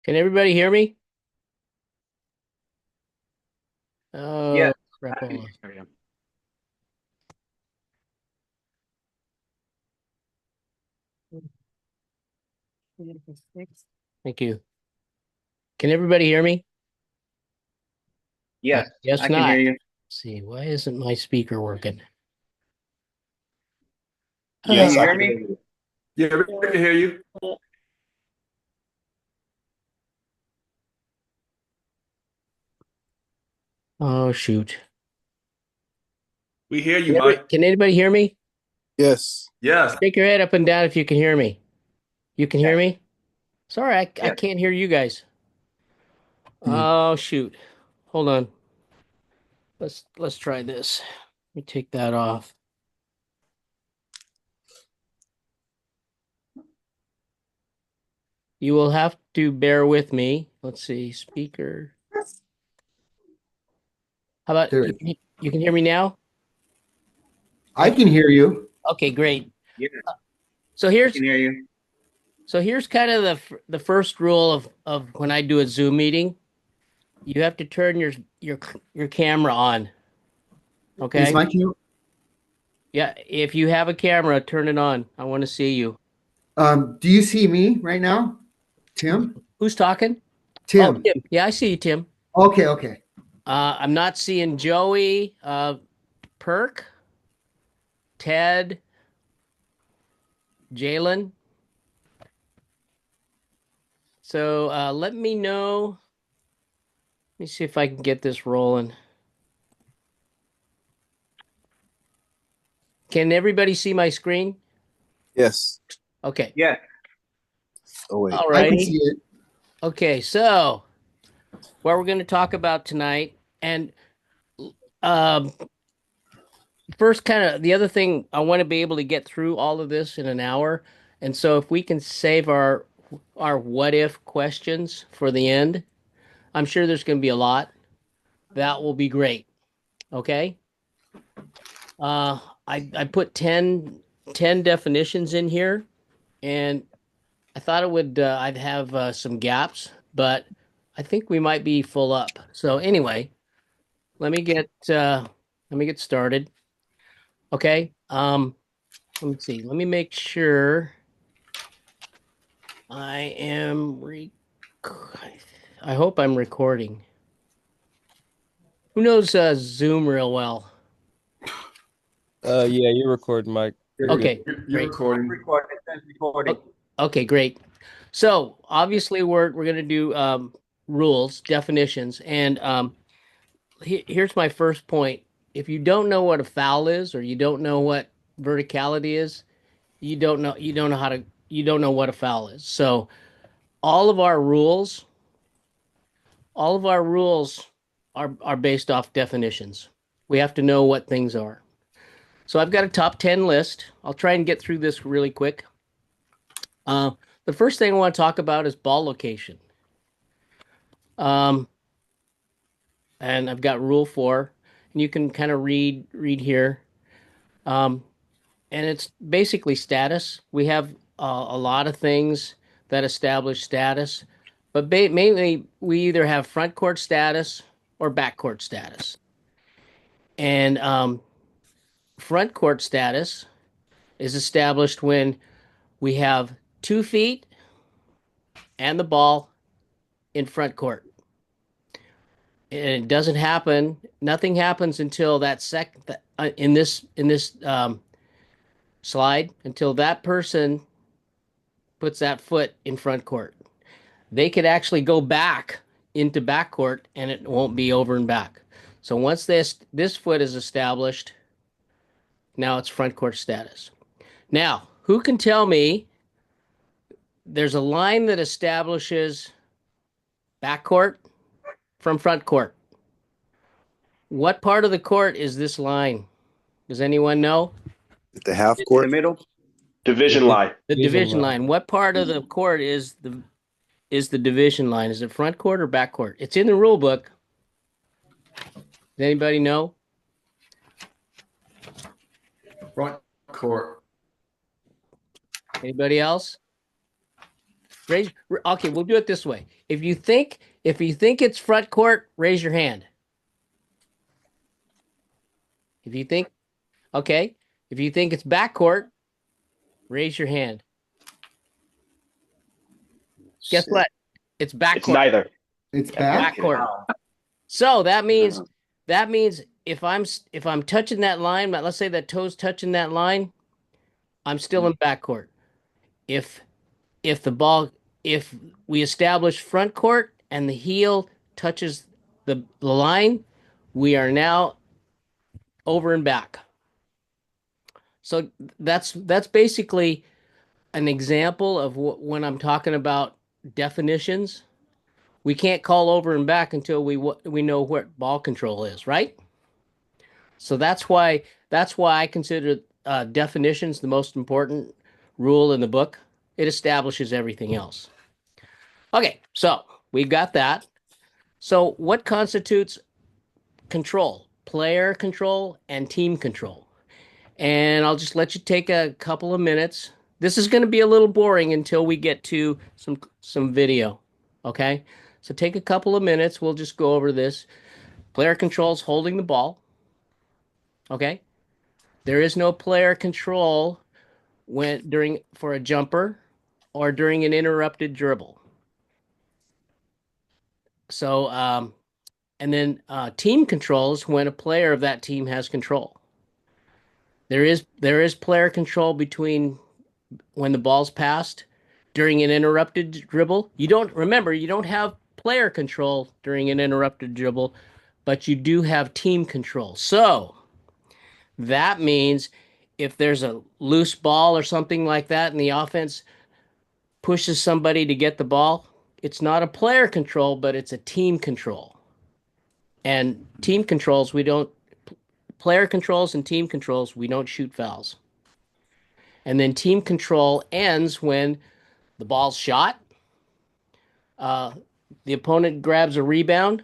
Can everybody hear me? Oh, Yes, I can crapola. hear you. Thank you. Can everybody hear me? I Yes, guess I can hear not. you. Let's see, why isn't my speaker working? Can Yes, you I hear can me? hear you. Yeah, we can hear you. Oh, shoot. We hear you, Can, Mike. can anybody hear me? Yes. Yes. Shake your head up and down if you can hear me. You can hear Yes, me? Sorry, I yes. can't hear you guys. Hmm. Oh, shoot. Hold on. Let's try this. Let me take that off. You will have to bear with me. Let's see, speaker. How about There. you can hear me now? I can hear you. Okay, great. Yes, So I here's can hear you. So here's kind of the first rule of when I do a Zoom meeting. You have to turn your camera on. Is Okay? my cue? Yeah, if you have a camera, turn it on. I want to see you. Do you see me right now? Tim? Who's talking? Oh, Tim. Tim. Yeah, I see you, Tim. Okay, okay. I'm not seeing Joey, Perk, Ted, Jalen. So let me know. Let me see if I can get this rolling. Can everybody see my screen? Yes. Okay. Yes, All Oh wait. I can see righty. it. Okay, so what we're going to talk about tonight, and um, first, kind of the other thing, I want to be able to get through all of this in an hour, and so if we can save our what if questions for the end, I'm sure there's going to be a lot. That will be great. Okay. I put 10 definitions in here, and I thought it would I'd have some gaps, but I think we might be full up. So anyway, let me get uh, let me get started. Okay. Let me see. Let me make sure I am I hope I'm recording. Who knows Zoom real well? Yeah, you're recording, Mike. You're good. Okay, You're great. I'm recording. recording. It says recording. Okay, great. So obviously we're gonna do rules, definitions, and here's my first point. If you don't know what a foul is, or you don't know what verticality is, you don't know how to you don't know what a foul is. So all of our rules, all of our rules are based off definitions. We have to know what things are. So I've got a top 10 list. I'll try and get through this really quick. Uh, the first thing I want to talk about is ball location. Um, and I've got rule 4, and you can kind of read here. Um, and it's basically status. We have a lot of things that establish status, but mainly we either have front court status or back court status. And front court status is established when we have 2 feet and the ball in front court. And it doesn't happen. Nothing happens until that in this slide until that person puts that foot in front court. They could actually go back into back court and it won't be over and back. So once this foot is established, now it's front court status. Now, who can tell me there's a line that establishes back court from front court? What part of the court is this line? Does anyone know? The half In the court. middle. Division line. The Vision division line. line. What part of the court is the division line? Is it front court or back court? It's in the rule book. Does anybody know? Front court. Anybody else? Okay, we'll do it this way. If you think it's front court, raise your hand. If you think, okay. If you think it's back court, raise your hand. Guess what? It's back It's court. neither. It's Back back. court. So that means if I'm touching that line, let's say that toe's touching that line, I'm still in back court. If if we establish front court and the heel touches the line, we are now over and back. So that's basically an example of when I'm talking about definitions. We can't call over and back until we know what ball control is, right? So that's why I consider definitions the most important rule in the book. It establishes everything else. Okay, so we've got that. So what constitutes control? Player control and team control. And I'll just let you take a couple of minutes. This is going to be a little boring until we get to some video. Okay? So take a couple of minutes. We'll just go over this. Player controls holding the ball. Okay? There is no player control for a jumper or during an interrupted dribble. So, and then team controls when a player of that team has control. There is player control between when the ball's passed during an interrupted dribble. You don't have player control during an interrupted dribble, but you do have team control. So that means if there's a loose ball or something like that and the offense pushes somebody to get the ball, it's not a player control, but it's a team control. And team controls, player controls and team controls, we don't shoot fouls. And then team control ends when the ball's shot, the opponent grabs a rebound,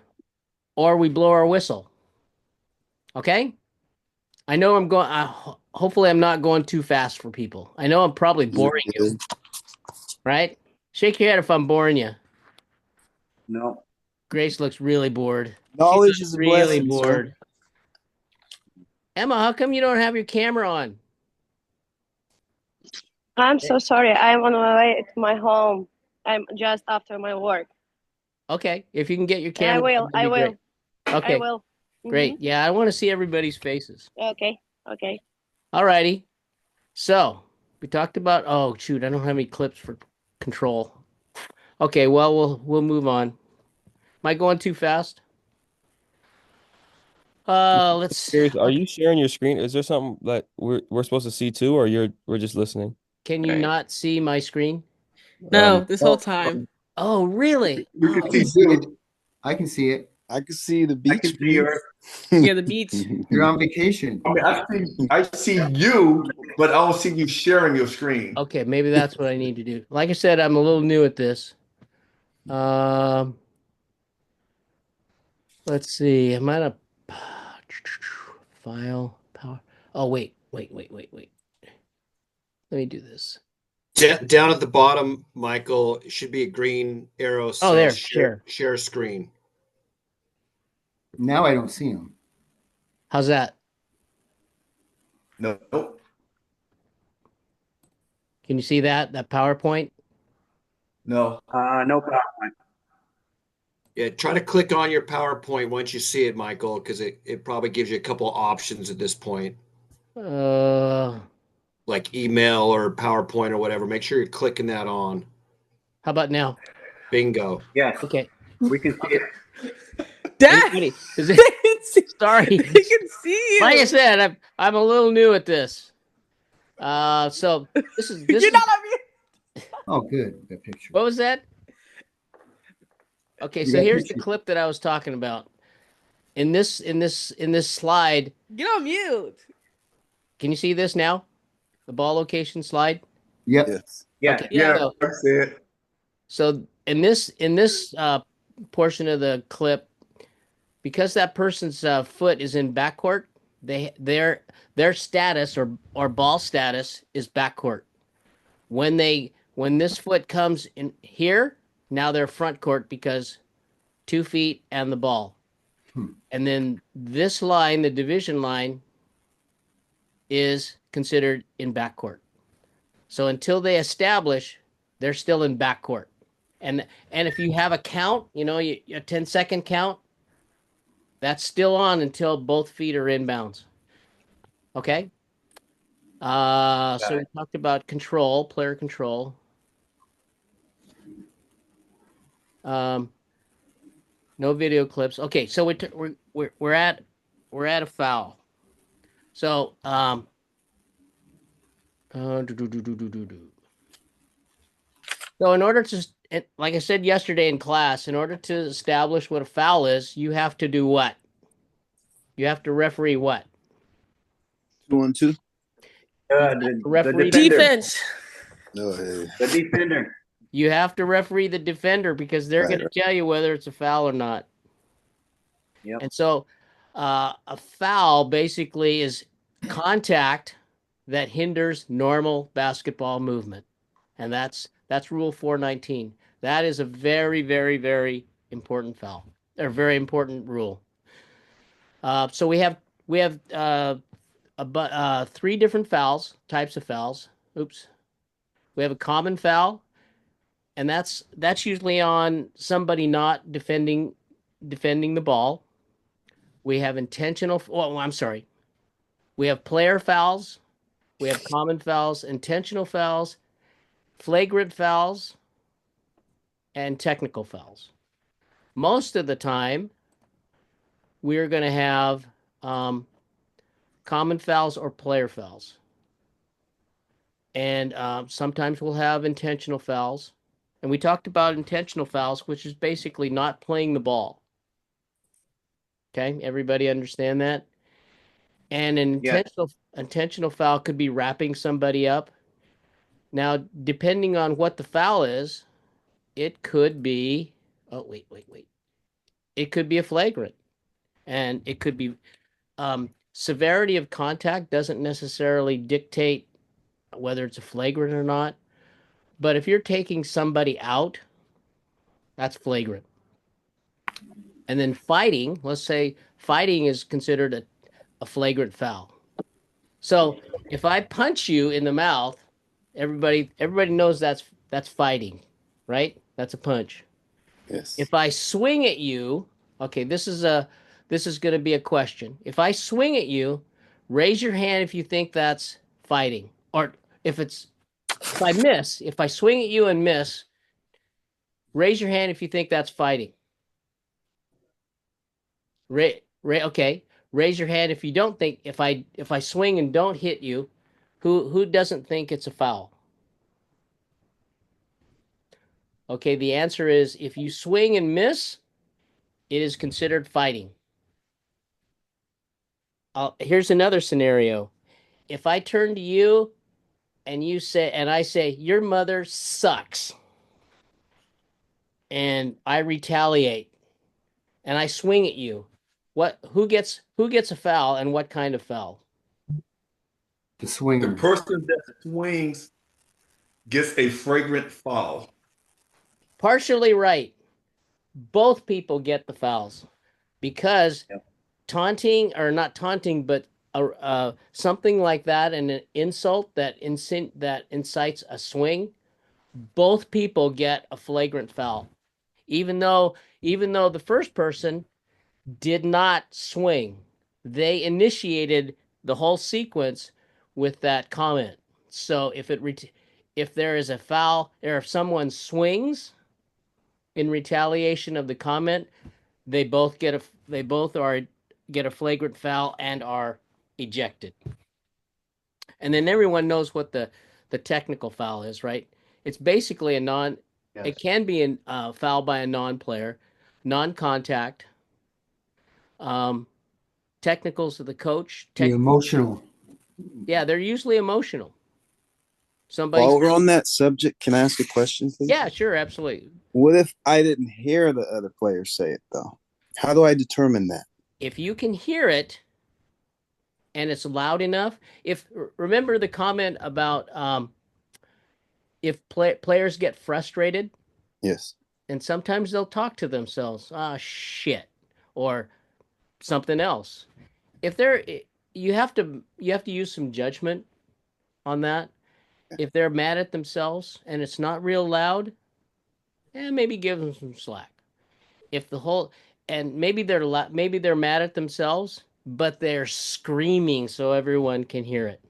or we blow our whistle. Okay? I know I'm going, hopefully I'm not going too fast for people. I know I'm probably boring you, right? Shake your head if I'm boring you. No. Grace looks really bored. Knowledge is a Really blessing, bored. sir. Emma, how come you don't have your camera on? I'm so sorry. I'm on my way to my home. I'm just after my work. Okay, if you can get your camera, I will. on, that'd be great. Okay, I will. great. Yeah, I want to see everybody's faces. Okay. Okay. All righty. So we talked about. Oh shoot, I don't have any clips for control. Okay, well we'll move on. Am I going too fast? Let's. Serious, are you sharing your screen? Is there something that we're supposed to see too, or we're just listening? Can you not see my screen? No, this whole time. Oh, really? You can Oh. see you. I can see it. I can see the I beach. can see her. Yeah, the beach. You're on vacation. I see you, but I don't see you sharing your screen. Okay, maybe that's what I need to do. Like I said, I'm a little new at this. Let's see. I'm at a file power. Oh, wait. Let me do this. Down at the bottom, Michael, it should be a green arrow. Oh, there, says share screen. Now I don't see him. How's that? No. Can you see that PowerPoint? No. No problem. Yeah, try to click on your PowerPoint once you see it, Michael, because it probably gives you a couple options at this point, like email or PowerPoint or whatever. Make sure you're clicking that on. How about now? Bingo. Yes, Okay. we can see it. Dad, Anybody- is they it- can see, sorry. they can see you. Like I said, I'm a little new at this. So this is You're not on mute. Oh, good. That picture. what was that? Okay, You so got here's the pictures. clip that I was talking about. In this slide, Get on mute. can you see this now? The ball location slide. Yep. Yes. Yeah. Okay, Yeah, so- I see it. So in this portion of the clip, because that person's foot is in backcourt, their status or ball status is backcourt. When they When this foot comes in here, now they're front court because 2 feet and the ball. And then this line, the division line, is considered in backcourt. So until they establish, they're still in backcourt. And if you have a count, a 10-second count, that's still on until both feet are inbounds. Okay? So we talked about control, player control. No video clips. Okay, so we're at a foul. So So in order to, like I said yesterday in class, in order to establish what a foul is, you have to do what? You have to referee what? 2-on-2. The Referee defender. Defense. No, hey. The defender. You have to referee the defender because they're Right, going to tell you whether it's a foul or not. Yep. And so a foul basically is contact that hinders normal basketball movement. And that's rule 419. That is a very, very, very important foul, or very important rule. So we have 3 different types of fouls. Oops. We have a common foul, and that's usually on somebody not defending the ball. We have intentional. Oh, I'm sorry. We have player fouls. We have common fouls, intentional fouls, flagrant fouls, and technical fouls. Most of the time, we're going to have common fouls or player fouls. And sometimes we'll have intentional fouls. And we talked about intentional fouls, which is basically not playing the ball. Okay, everybody understand that? And an intentional foul could be wrapping somebody up. Now, depending on what the foul is, it could be, it could be a flagrant. And it could be, severity of contact doesn't necessarily dictate whether it's a flagrant or not. But if you're taking somebody out, that's flagrant. And then fighting, let's say fighting is considered a flagrant foul. So if I punch you in the mouth, everybody knows that's fighting, right? That's a punch. Yes. If I swing at you, okay, this is going to be a question. If I swing at you, raise your hand if you think that's fighting. Or if I swing at you and miss, raise your hand if you think that's fighting. Okay. Raise your hand if you don't think, if I swing and don't hit you, who doesn't think it's a foul? Okay, the answer is if you swing and miss, it is considered fighting. Here's another scenario. If I turn to you and I say, your mother sucks, and I retaliate and I swing at you, who gets a foul and what kind of foul? The The swinger. person that swings gets a flagrant foul. Partially right. Both people get the fouls because taunting, or not taunting, but something like that, and an insult that incites a swing, both people get a flagrant foul. Even though the first person did not swing, they initiated the whole sequence with that comment. So if there is a foul, or if someone swings in retaliation of the comment, they both get a flagrant foul and are ejected. And then everyone knows what the technical foul is, right? It's basically it can be a foul by a non-player, non-contact. Technicals of the coach. The emotional. Yeah, they're usually emotional. Somebody. While we're on that subject, can I ask a question, please? Yeah, sure, absolutely. What if I didn't hear the other player say it, though? How do I determine that? If you can hear it and it's loud enough, remember the comment about if players get frustrated, Yes. and sometimes they'll talk to themselves, ah, shit, or something else. If they're, you have to use some judgment on that. If they're mad at themselves and it's not real loud, maybe give them some slack. If the whole, and maybe they're mad at themselves, but they're screaming so everyone can hear it.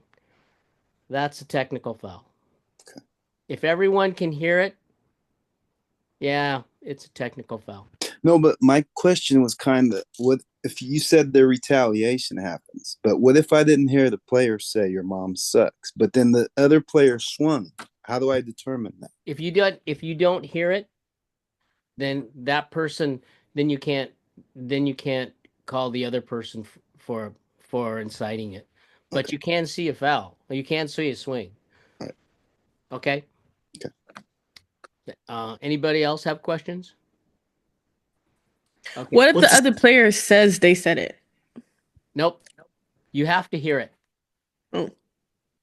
That's a technical foul. Okay. If everyone can hear it, yeah, it's a technical foul. No, but my question was kind of, what if you said the retaliation happens, but what if I didn't hear the player say your mom sucks, but then the other player swung? How do I determine that? If you don't hear it, then that person, then you can't call the other person for inciting it. But Okay. you can see a foul. You can see a swing. All right. Okay. Okay. Anybody else have questions? Okay. What if What's the other player says they said it? Nope. You have to hear it. Oh.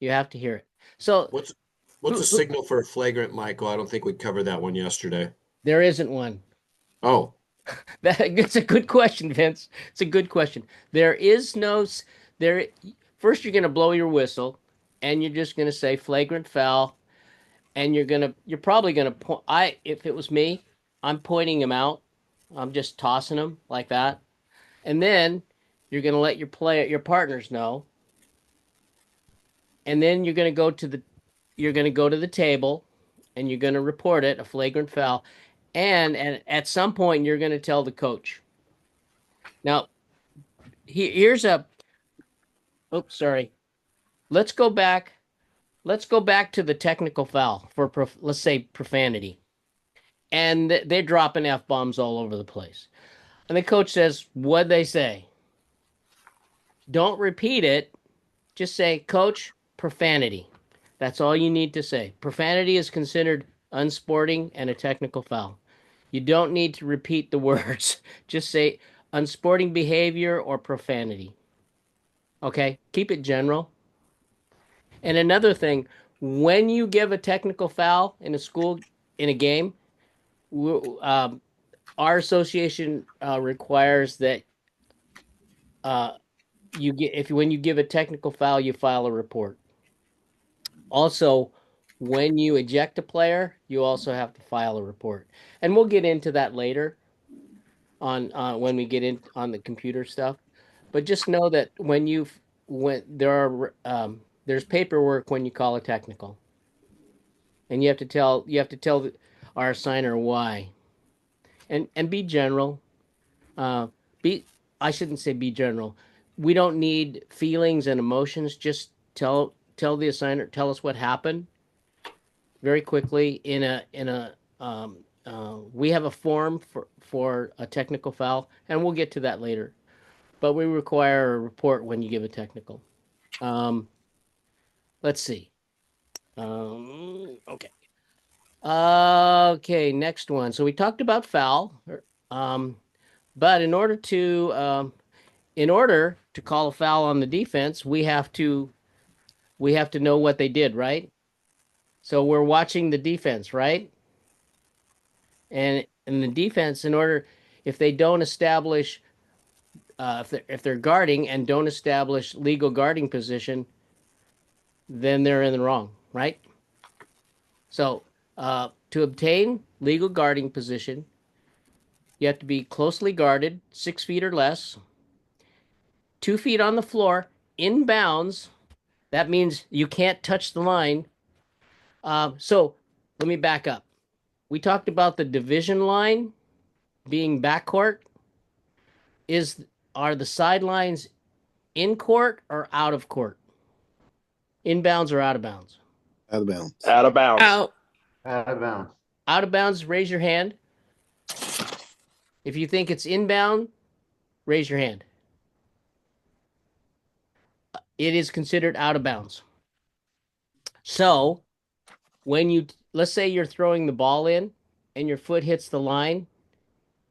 You have to hear it. So What's a signal for a flagrant, Michael? I don't think we covered that one yesterday. there isn't one. Oh, That's a good question, Vince. It's a good question. There is no there. First, you're going to blow your whistle, and you're just going to say flagrant foul, and you're probably going to point. If it was me, I'm pointing him out. I'm just tossing him like that, and then you're going to let your partners know, and then you're going to go to the table, and you're going to report it a flagrant foul, and at some point you're going to tell the coach. Now, here's a. Oops, sorry. Let's go back to the technical foul for let's say profanity, and they're dropping f-bombs all over the place, and the coach says, "What'd they say?" Don't repeat it. Just say, "Coach, profanity." That's all you need to say. Profanity is considered unsporting and a technical foul. You don't need to repeat the words. Just say unsporting behavior or profanity. Okay? Keep it general. And another thing, when you give a technical foul in a game, our association requires that when you give a technical foul, you file a report. Also, when you eject a player, you also have to file a report, and we'll get into that later on when we get in on the computer stuff. But just know that there's paperwork when you call a technical, and you have to tell our assigner why, and be general. I shouldn't say be general. We don't need feelings and emotions. Just tell the assigner, tell us what happened very quickly we have a form for a technical foul, and we'll get to that later. But we require a report when you give a technical. Let's see. Okay. Okay, next one. So we talked about foul, but in order to call a foul on the defense, we have to know what they did, right? So we're watching the defense, right? And in the defense, if they don't establish, if they're guarding and don't establish legal guarding position, then they're in the wrong, right? So to obtain legal guarding position, you have to be closely guarded, 6 feet or less, 2 feet on the floor, in bounds. That means you can't touch the line. So let me back up. We talked about the division line being backcourt. Are the sidelines in court or out of court? Inbounds or out of bounds? Out of bounds. Out of bounds. Out. Out of bounds. Out of bounds, raise your hand. If you think it's inbound, raise your hand. It is considered out of bounds. So let's say you're throwing the ball in and your foot hits the line,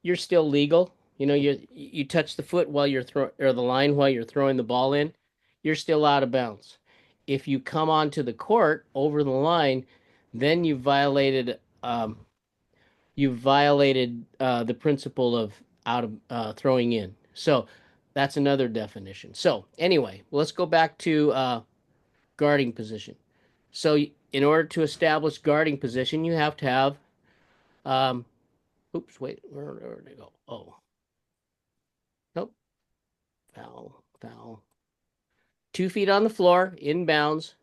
you're still legal. You know, you touch the foot while you're the line while you're throwing the ball in, you're still out of bounds. If you come onto the court over the line, then you violated the principle of out of throwing in. So that's another definition. So anyway, let's go back to guarding position. So in order to establish guarding position, you have to have oops, wait, where did it go? Oh. Nope. Foul. 2 feet on the floor, inbounds,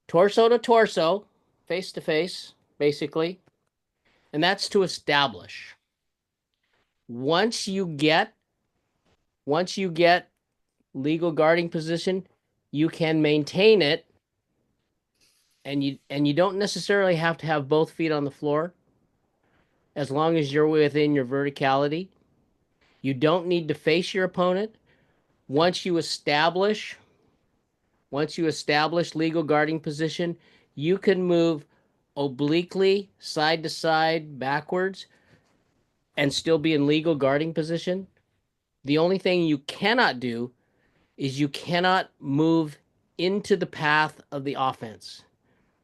torso to torso, face to face, basically. And that's to establish. Once you get legal guarding position, you can maintain it, and you don't necessarily have to have both feet on the floor as long as you're within your verticality. You don't need to face your opponent. Once you establish legal guarding position, you can move obliquely, side to side, backwards, and still be in legal guarding position. The only thing you cannot do is you cannot move into the path of the offense.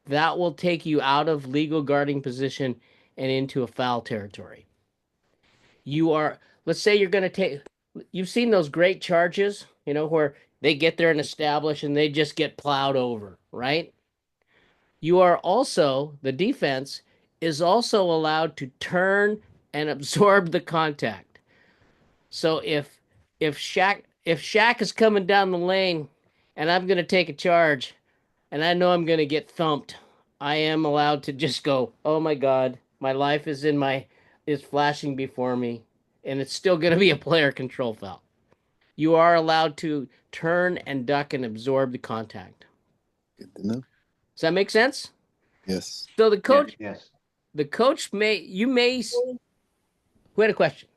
That will take you out of legal guarding position and into a foul territory. Let's say you're going to take, you've seen those great charges, where they get there and establish and they just get plowed over, right? The defense is also allowed to turn and absorb the contact. So if Shaq is coming down the lane and I'm going to take a charge and I know I'm going to get thumped, I am allowed to just go, oh my God, my life is flashing before me, and it's still going to be a player control foul. You are allowed to turn and duck and absorb the contact. Good to know. Does that make sense? Yes. So the coach, Yes. who had a question?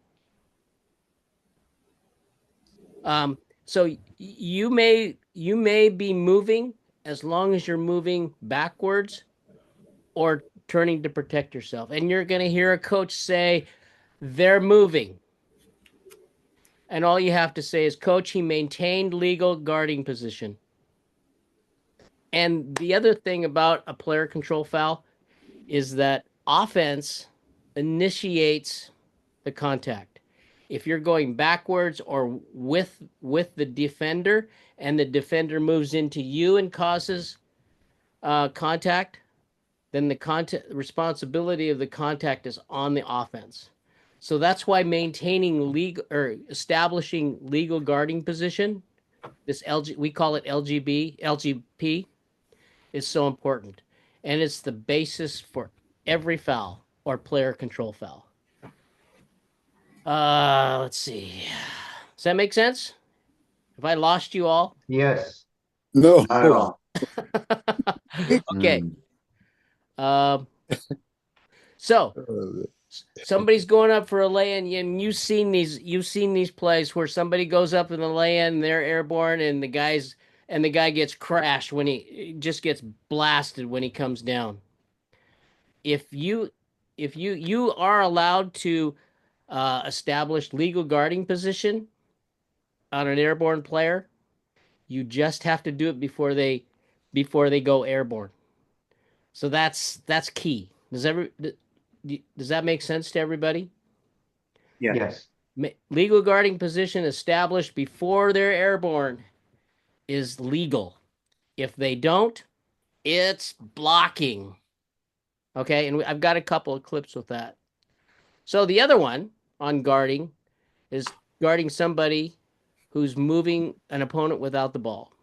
So you may be moving as long as you're moving backwards or turning to protect yourself. And you're going to hear a coach say, they're moving. And all you have to say is, Coach, he maintained legal guarding position. And the other thing about a player control foul is that offense initiates the contact. If you're going backwards or with the defender, and the defender moves into you and causes contact, then the responsibility of the contact is on the offense. So that's why establishing legal guarding position, we call it LGP, is so important. And it's the basis for every foul or player control foul. Let's see. Does that make sense? Have I lost you all? Yes. No. Not at all. Okay. Mm. So somebody's going up for a lay-in, and you've seen these plays where somebody goes up in the lay-in, they're airborne, and the guy gets crashed when he just gets blasted when he comes down. If you are allowed to establish legal guarding position on an airborne player, you just have to do it before they go airborne. So that's key. Does that make sense to everybody? Yes. Legal guarding position established before they're airborne is legal. If they don't, it's blocking. Okay, and I've got a couple of clips with that. So the other one on guarding is guarding somebody who's moving an opponent without the ball.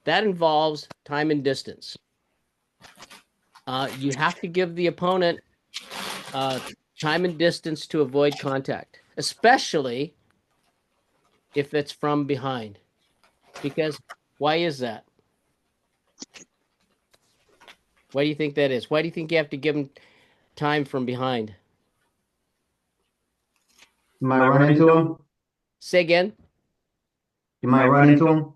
That involves time and distance. You have to give the opponent time and distance to avoid contact, especially if it's from behind. Because why is that? Why do you think that is? Why do you think you have to give them time from behind? You might run into him. Say again? You might run into him.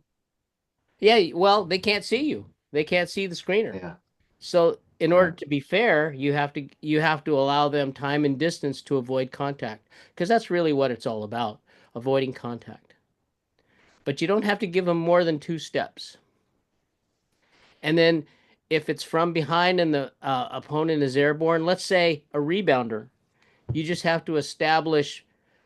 Yeah, well, they can't see you. They can't see the screener. Yeah. So in order to be fair, you have to allow them time and distance to avoid contact, because that's really what it's all about, avoiding contact. But you don't have to give them more than 2 steps. And then if it's from behind and the opponent is airborne, let's say a rebounder, you just have to establish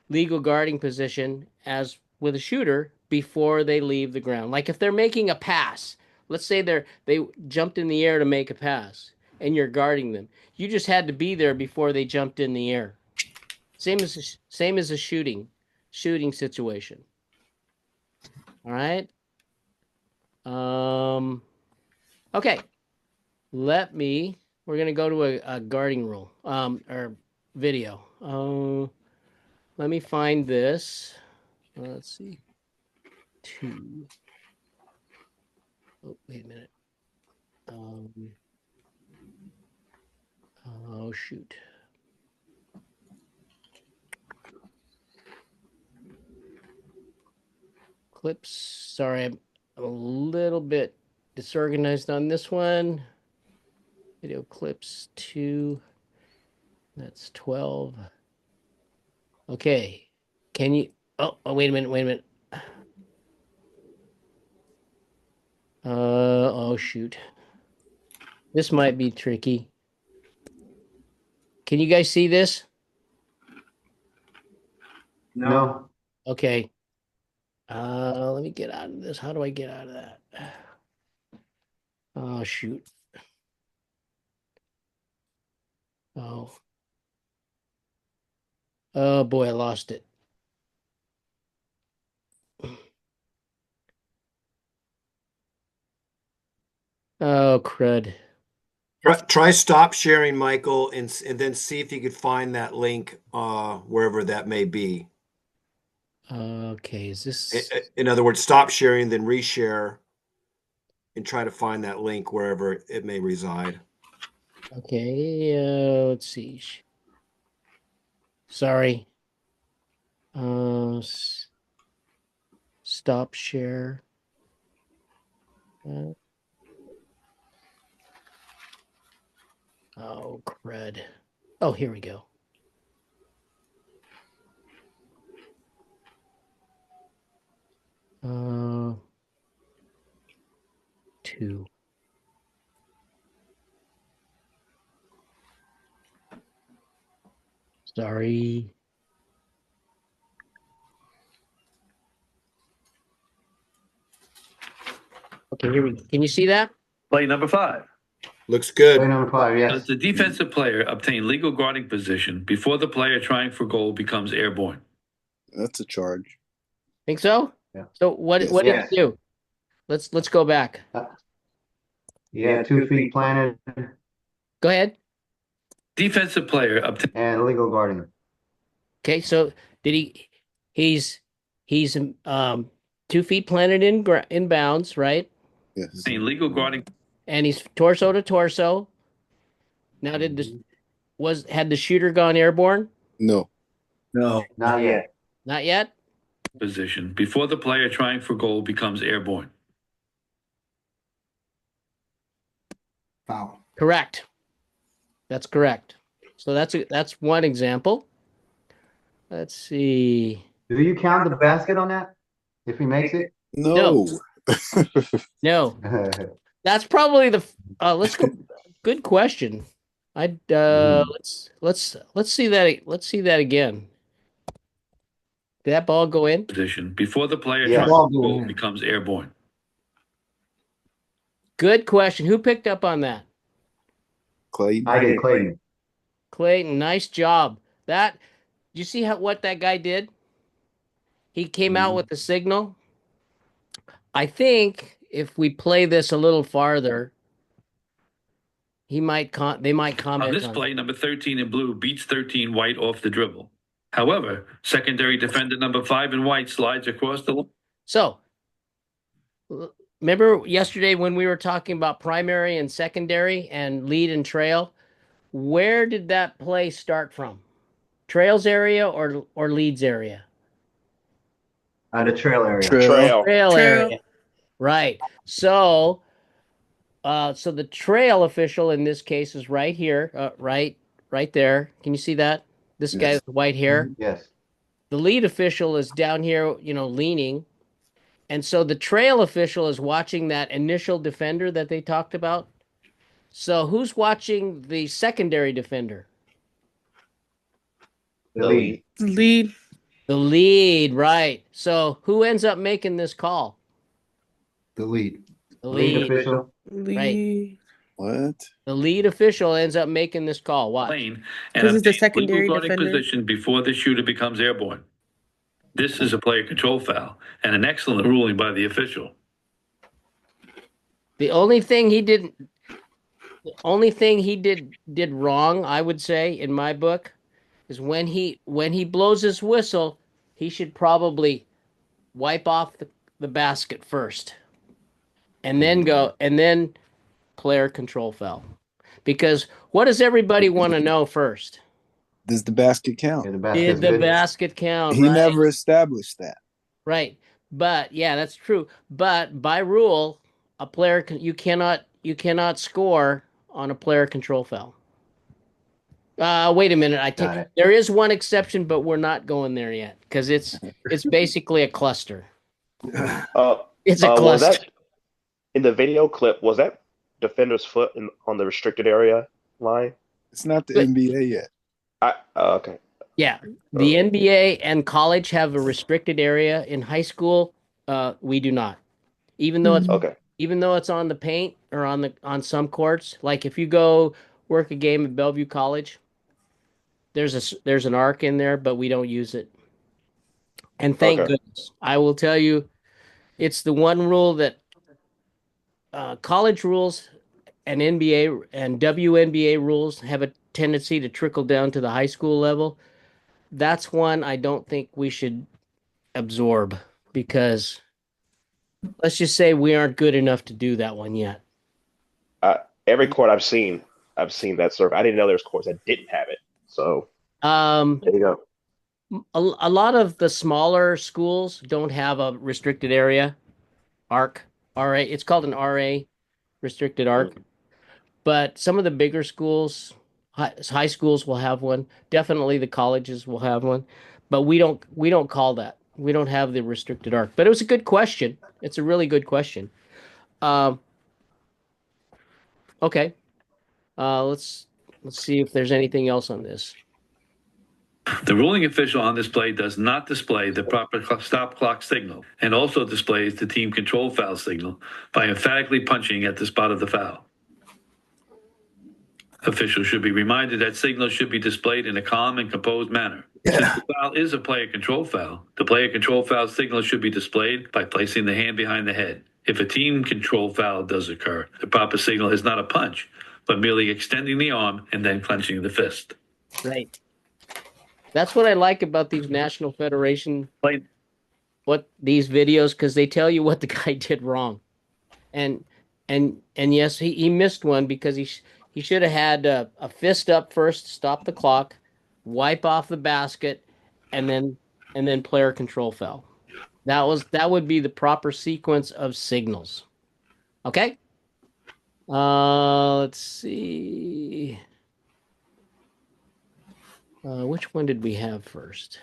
legal guarding position as with a shooter before they leave the ground. Like if they're making a pass, let's say they jumped in the air to make a pass and you're guarding them. You just had to be there before they jumped in the air. Same as a shooting situation. All right. Okay. We're gonna go to a guarding rule or video. Let me find this. Let's see. 2. Oh, wait a minute. Oh shoot. Clips. Sorry, I'm a little bit disorganized on this one. Video clips 2. That's 12. Okay. Can you? Oh, wait a minute. Oh shoot. This might be tricky. Can you guys see this? No. Okay. Let me get out of this. How do I get out of that? Oh shoot. Oh. Oh boy, I lost it. Oh crud. Try stop sharing, Michael, and then see if you could find that link wherever that may be. Okay, is this? In other words, stop sharing, then reshare, and try to find that link wherever it may reside. Okay, let's see. Sorry. Stop share. Oh, crud. Oh, here we go. Two. Sorry. Okay, here we go. Can you see that? Play number 5. Looks good. Play number 5, yes. Does the defensive player obtain legal guarding position before the player trying for goal becomes airborne? That's a charge. Think so? Yeah. So what Yes. did Yes. you do? Let's go back. Yeah, 2 feet planted Go ahead. Defensive player obtain and legal guarding. Okay, so did he's 2 feet planted in bounds, right? Yes. legal guarding And he's torso to torso. Now had the shooter gone airborne? No. No. Not yet. Not yet? position before the player trying for goal becomes airborne. Foul. Correct. That's correct. So that's one example. Let's see. Do you count the basket on that? If he makes it? No. No. That's probably let's go. Good question. Let's see that. Let's see that again. Did that ball go in? Position before the player Yeah. trying for goal becomes airborne. Good question. Who picked up on that? Clayton. I did, Clayton. Clayton, nice job. You see what that guy did? He came out with the signal. I think if we play this a little farther, they might comment On this on play, it. number 13 in blue beats 13 white off the dribble. However, secondary defender number 5 in white slides across the line. So, remember yesterday when we were talking about primary and secondary and lead and trail? Where did that play start from? Trails area or leads area? The trail area. Trail. Trail Trail. area. Right. So the trail official in this case is right here, right there. Can you see that? This guy Yes. with white hair. Yes. The lead official is down here, leaning. And so the trail official is watching that initial defender that they talked about. So who's watching the secondary defender? The lead. Lead. The lead, right. So who ends up making this call? The lead. The Lead lead. official. Lead. What? The lead official ends up making this call. Why? Lane This and is the obtain secondary legal guarding defender. position before the shooter becomes airborne. This is a player control foul and an excellent ruling by the official. The only thing he did wrong, I would say, in my book, is when he blows his whistle, he should probably wipe off the basket first, and then player control foul. Because what does everybody want to know first? Does the basket count? Yeah, the Did basket's the good. basket count? He right? never established that. Right. But yeah, that's true. But by rule, a player you cannot score on a player control foul. Wait a minute. Got it. There is one exception, but we're not going there yet because it's basically a cluster. It's a Was cluster. that in the video clip? Was that defender's foot on the restricted area line? It's not the But- NBA yet. Okay. Yeah, the NBA and college have a restricted area. In high school, we do not. Even though Okay. it's on the paint or on some courts, like if you go work a game at Bellevue College, there's an arc in there, but we don't use it. And thank Okay. goodness. I will tell you, it's the one rule that college rules and NBA and WNBA rules have a tendency to trickle down to the high school level. That's one I don't think we should absorb because let's just say we aren't good enough to do that one yet. Every court I've seen that serve. I didn't know there was courts that didn't have it. So there you go. A lot of the smaller schools don't have a restricted area arc. RA, it's called an RA, restricted arc. But some of the bigger schools, high schools will have one. Definitely the colleges will have one. But we don't call that. We don't have the restricted arc. But it was a good question. It's a really good question. Okay. Let's see if there's anything else on this. The ruling official on this play does not display the proper stop clock signal and also displays the team control foul signal by emphatically punching at the spot of the foul. Officials should be reminded that signals should be displayed in a calm and composed manner. Since the foul is a player control foul, the player control foul signal should be displayed by placing the hand behind the head. If a team control foul does occur, the proper signal is not a punch, but merely extending the arm and then clenching the fist. Right. That's what I like about these National Federation these videos, because they tell you what the guy did wrong. And yes, he missed one because he should have had a fist up first, stop the clock, wipe off the basket, and then player control foul. That would be the proper sequence of signals. Okay? Let's see. Which one did we have first?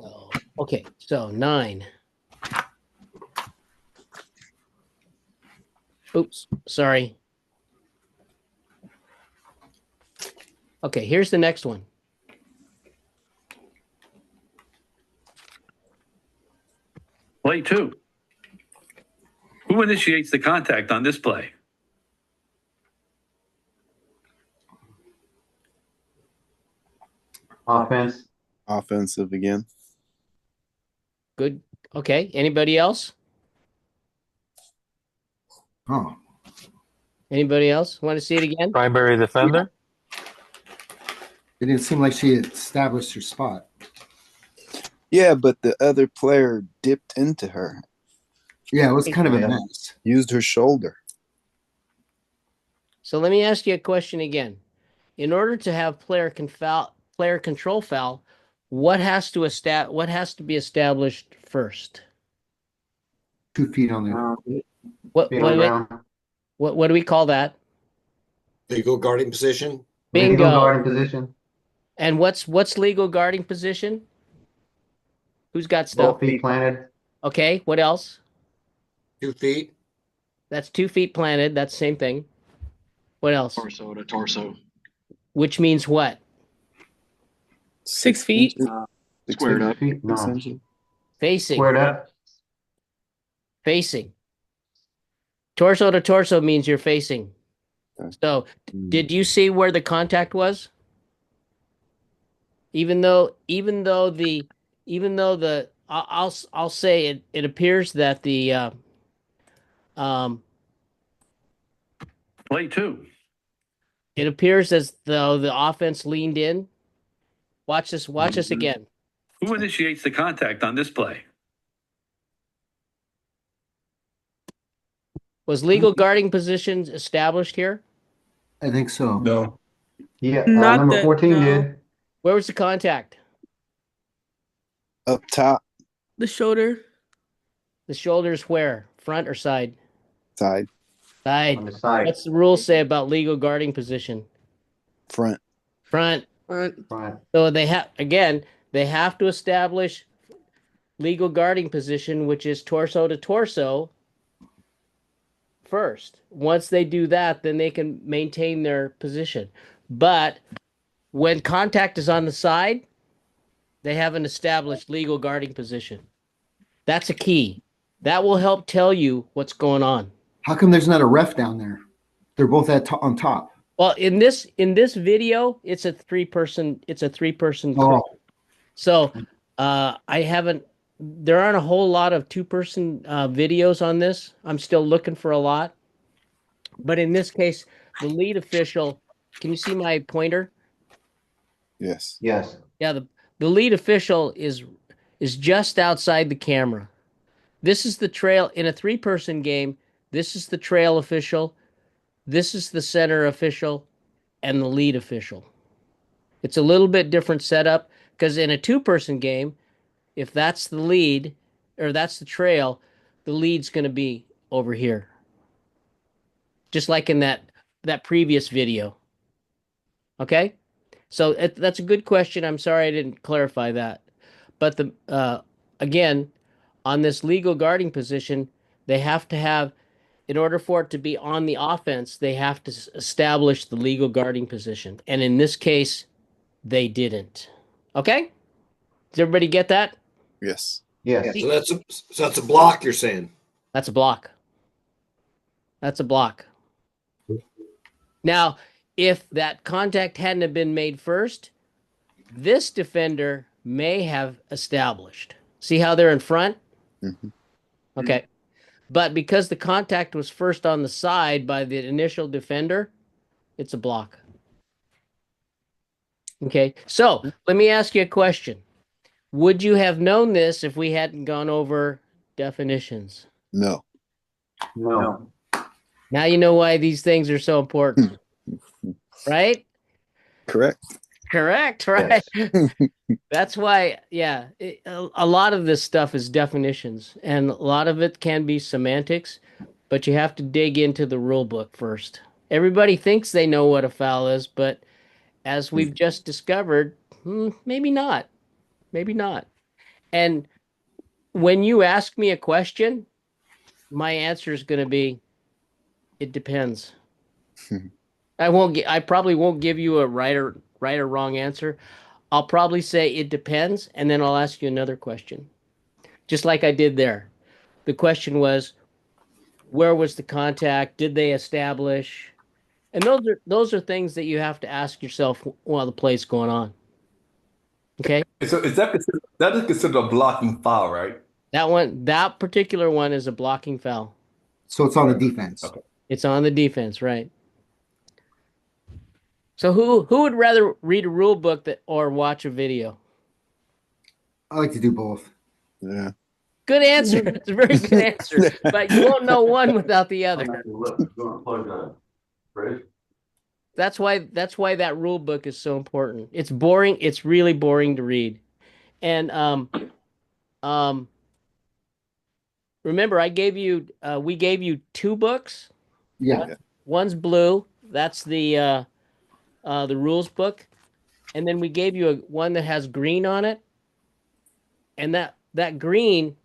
Oh, okay, so 9. Oops, sorry. Okay, here's the next one. Play 2. Who initiates the contact on this play? Offense. Offensive again. Good. Okay, anybody else? Oh, Anybody else want to see it again? Primary defender. it didn't seem like she established her spot. Yeah, but the other player dipped into her, Yeah, it was kind of a Yeah. mess. used her shoulder. So let me ask you a question again. In order to have player control foul, what has to be established first? 2 feet on the. What Feet on the ground. what do we call that? Legal guarding position. Legal Bingo. guarding position. And what's legal guarding position? Who's got stuff? Both feet planted. Okay, what else? 2 feet. That's 2 feet planted. That's the same thing. What else? Torso to torso. Which means what? 6 feet. Squared up. No. Facing. Squared up. Facing. Torso to torso means you're facing. Okay. So, did you see where the contact was? Even though the I'll say it appears that the Play 2. it appears as though the offense leaned in. Watch this again. Who initiates the contact on this play? Was legal guarding positions established here? I think so. No. Yeah, Not number the- 14 no. did. Where was the contact? Up top The shoulder. The shoulders where? Front or side? side, Side. On the side. What's the rules say about legal guarding position? front. Front. Right. So they have to establish legal guarding position, which is torso to torso first. Once they do that, then they can maintain their position. But when contact is on the side, they haven't established legal guarding position. That's a key. That will help tell you what's going on. How come there's not a ref down there? They're both on top. Well, in this video, it's a three-person crew. Oh, So there aren't a whole lot of 2-person videos on this. I'm still looking for a lot. But in this case, the lead official, can you see my pointer? Yes. Yes. Yeah, the lead official is just outside the camera. This is the trail in a 3-person game. This is the trail official. This is the center official and the lead official. It's a little bit different setup because in a 2-person game, if that's the lead or that's the trail, the lead's going to be over here. Just like in that previous video. Okay? So that's a good question. I'm sorry I didn't clarify that. But again, on this legal guarding position, they have to have, in order for it to be on the offense, they have to establish the legal guarding position. And in this case, they didn't. Okay? Does everybody get that? Yes. Yes. So that's a block, you're saying? That's a block. That's a block. Now, if that contact hadn't have been made first, this defender may have established. See how they're in front? Mm-hmm. Okay. But because the contact was first on the side by the initial defender, it's a block. Okay. So let me ask you a question. Would you have known this if we hadn't gone over definitions? No. No. Now you know why these things are so important. Right? Correct. Correct, right? That's why, yeah, a lot of this stuff is definitions, and a lot of it can be semantics, but you have to dig into the rule book first. Everybody thinks they know what a foul is, but as we've just discovered, maybe not. Maybe not. And when you ask me a question, my answer is going to be, it depends. I probably won't give you a right or wrong answer. I'll probably say it depends, and then I'll ask you another question. Just like I did there. The question was, where was the contact? Did they establish? And those are things that you have to ask yourself while the play's going on. Okay? So that is considered a blocking foul, right? That particular one is a blocking foul. so it's on the defense. Okay. It's on the defense, right? So who would rather read a rule book or watch a video? I like to do both. Yeah. Good answer. It's a very good answer. But you won't know one without the other. That's why that rule book is so important. It's boring. It's really boring to read. And remember, we gave you 2 books. Yeah. One's blue. That's the rules book, and then we gave you one that has green on it. And that green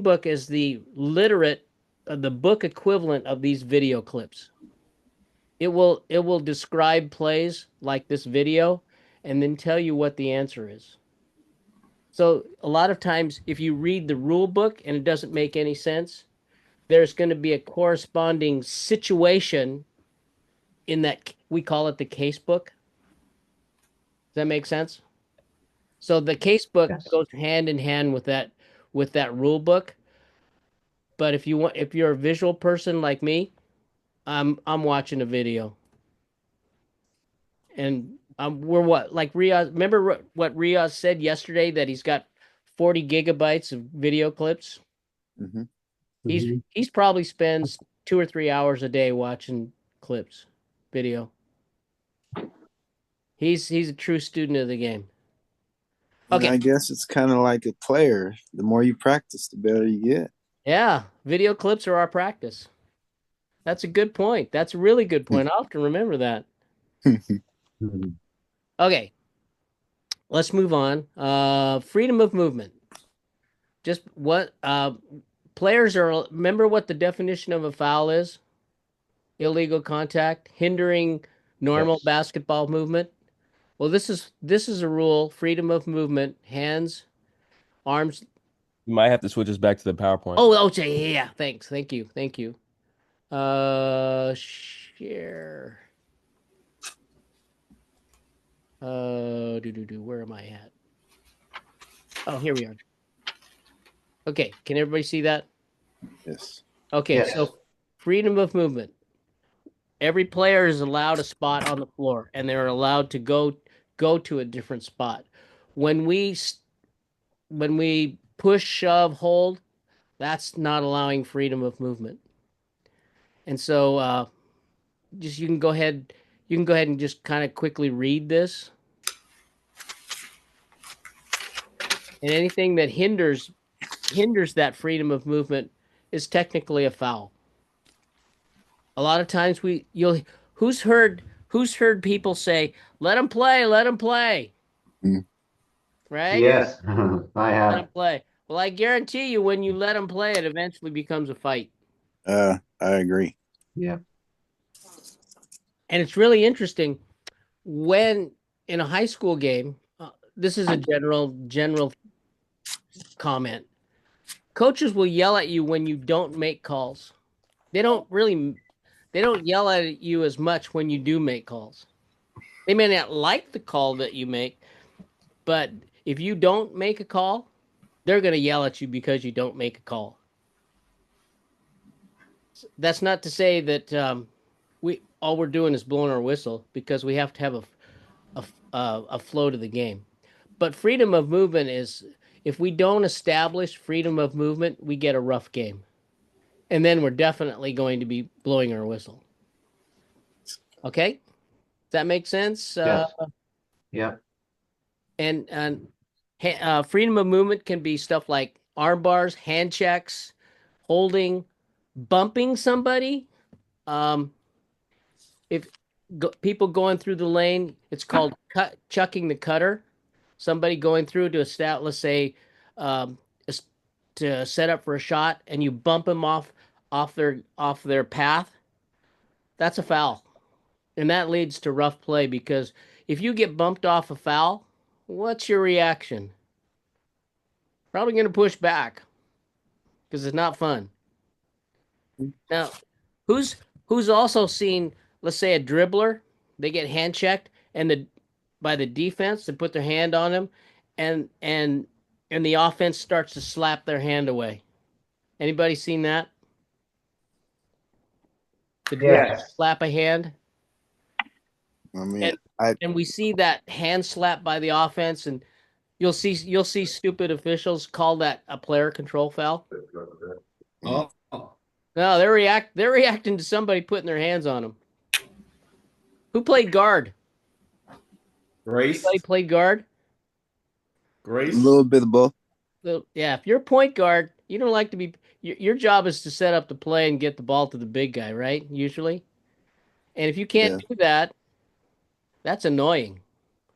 book is the literate the book equivalent of these video clips. It will describe plays like this video and then tell you what the answer is. So a lot of times if you read the rule book and it doesn't make any sense, there's going to be a corresponding situation in that, we call it the case book. Does that make sense? So the case book goes hand in hand with that rule book. But if you're a visual person like me, I'm watching a video. And we're what, like Riaz, remember what Riaz said yesterday, that he's got 40 gigabytes of video clips? Mhm. He's probably spends 2 or 3 hours a day watching clips, video. He's a true student of the game. And Okay. I guess it's kind of like a player. The more you practice, the better you get. Yeah, video clips are our practice. That's a good point. That's a really good point. I'll have to remember that. Okay. Let's move on. Freedom of movement. Just what players are, remember what the definition of a foul is? Illegal contact, hindering normal basketball movement. Well, this is a rule, freedom of movement, hands, arms. You might have to switch us back to the PowerPoint. Oh, okay, yeah. Thanks. Thank you. Share. Where am I at? Oh, here we are. Okay, can everybody see that? Yes. Okay, Yes. so freedom of movement. Every player is allowed a spot on the floor, and they're allowed to go to a different spot. When we push, shove, hold, that's not allowing freedom of movement. And so, you can go ahead and just kind of quickly read this. And anything that hinders that freedom of movement is technically a foul. A lot of times who's heard people say, "Let him play, let him play." Mm. Right? Yes, I Let have. him play. Well, I guarantee you, when you let him play, it eventually becomes a fight. I agree. Yeah. And it's really interesting when in a high school game, this is a general comment. Coaches will yell at you when you don't make calls. They don't yell at you as much when you do make calls. They may not like the call that you make, but if you don't make a call, they're going to yell at you because you don't make a call. That's not to say that all we're doing is blowing our whistle, because we have to have a flow to the game. But freedom of movement is, if we don't establish freedom of movement, we get a rough game. And then we're definitely going to be blowing our whistle. Okay? Does that make sense? Yes. Yeah. And freedom of movement can be stuff like arm bars, hand checks, holding, bumping somebody. If people going through the lane, it's called chucking the cutter. Somebody going through to let's say, to set up for a shot, and you bump them off their path. That's a foul, and that leads to rough play, because if you get bumped off a foul, what's your reaction? Probably going to push back, because it's not fun. Now, who's also seen, let's say, a dribbler, they get hand checked, and by the defense, they put their hand on him, and the offense starts to slap their hand away. Anybody seen that? The dribbler slap a hand? I mean, and we see that hand slap by the offense, and you'll see stupid officials call that a player control foul. Oh. No, they're reacting to somebody putting their hands on them. Who played guard? Grace. Anybody played guard? Grace. A little bit of both. Yeah, if you're a point guard, you don't like to be. Your job is to set up the play and get the ball to the big guy, right? Usually, and if you can't do that, that's annoying.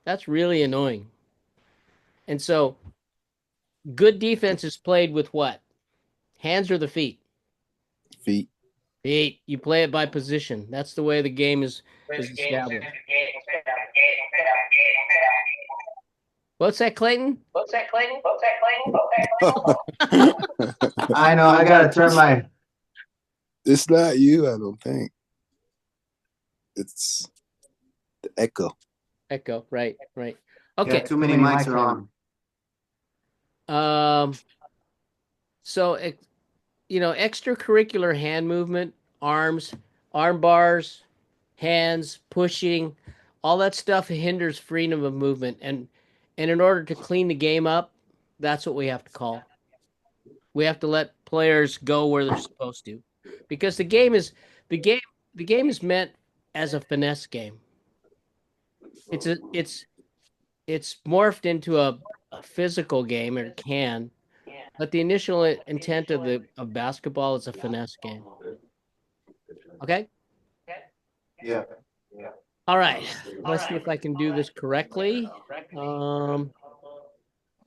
That's really annoying. And so, good defense is played with what? Hands or the feet? Feet. Feet. You play it by position. That's the way the game is established. What's that, Clayton? I know. I gotta turn my. It's not you, I don't think. It's the echo. Echo. Right. Yeah, Okay. too many mics are on. So extracurricular hand movement, arms, arm bars, hands, pushing, all that stuff hinders freedom of movement. And in order to clean the game up, that's what we have to call. We have to let players go where they're supposed to, because the game is meant as a finesse game. It's morphed into a physical game, or it can. But the initial intent of basketball is a finesse game. Okay? Yeah. All right. Let's see if I can do this correctly.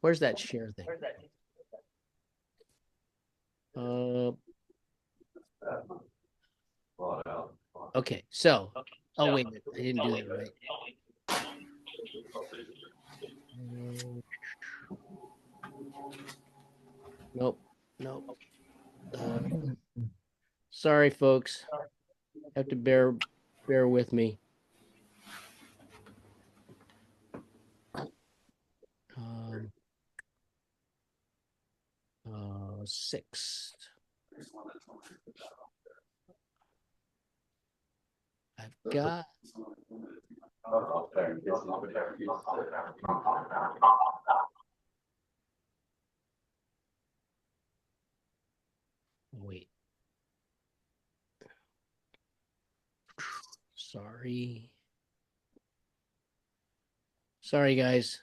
Where's that share thing? Okay, so wait a minute. I didn't do that right. Nope. Sorry, folks. Have to bear with me. 6. I've got. Wait. Sorry, guys.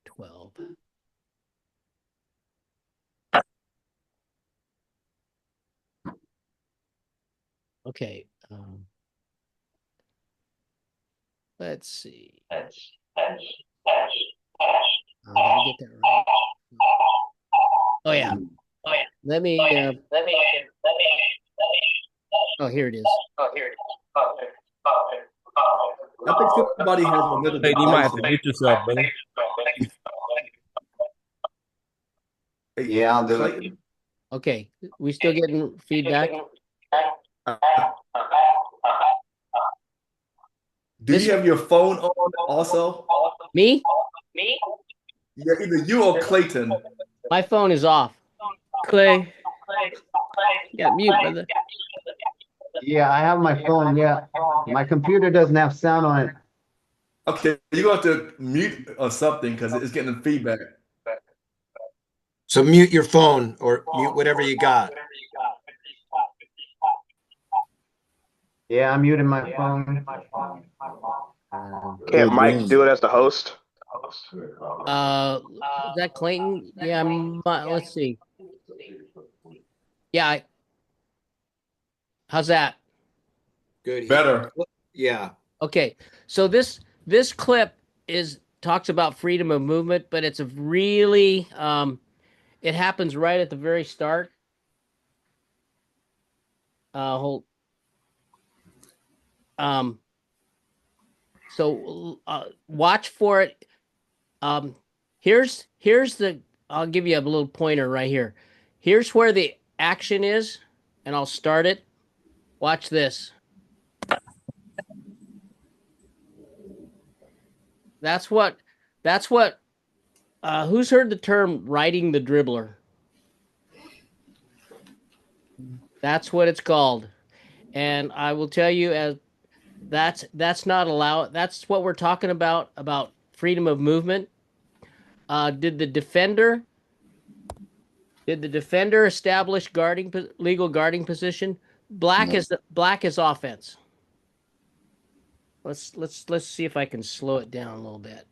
12. Okay. Let's see. I gotta get that right. Oh yeah. Let me. Oh, here it is. I think somebody has a little. Hey, you might have to mute yourself, brother. Yeah, I'll do it. Okay, we still getting feedback? Do you have your phone on also? Me? Yeah, either you or Clayton. My phone is off. Clay. You got mute, brother. Yeah, I have my phone. Yeah, my computer doesn't have sound on it. Okay, you have to mute or something because it's getting feedback. So mute your phone or mute whatever you got. Yeah, I'm muting my phone. Can't Mike do it as the host? Is that Clayton? Yeah, let's see. Yeah. How's that? Good. Better. Yeah. Okay. So this clip talks about freedom of movement, but it's a really it happens right at the very start. So watch for it. Here's the. I'll give you a little pointer right here. Here's where the action is, and I'll start it. Watch this. That's what. Who's heard the term riding the dribbler? That's what it's called, and I will tell you that's not allowed. That's what we're talking about freedom of movement. Did the defender establish legal guarding position? Black is offense. Let's see if I can slow it down a little bit.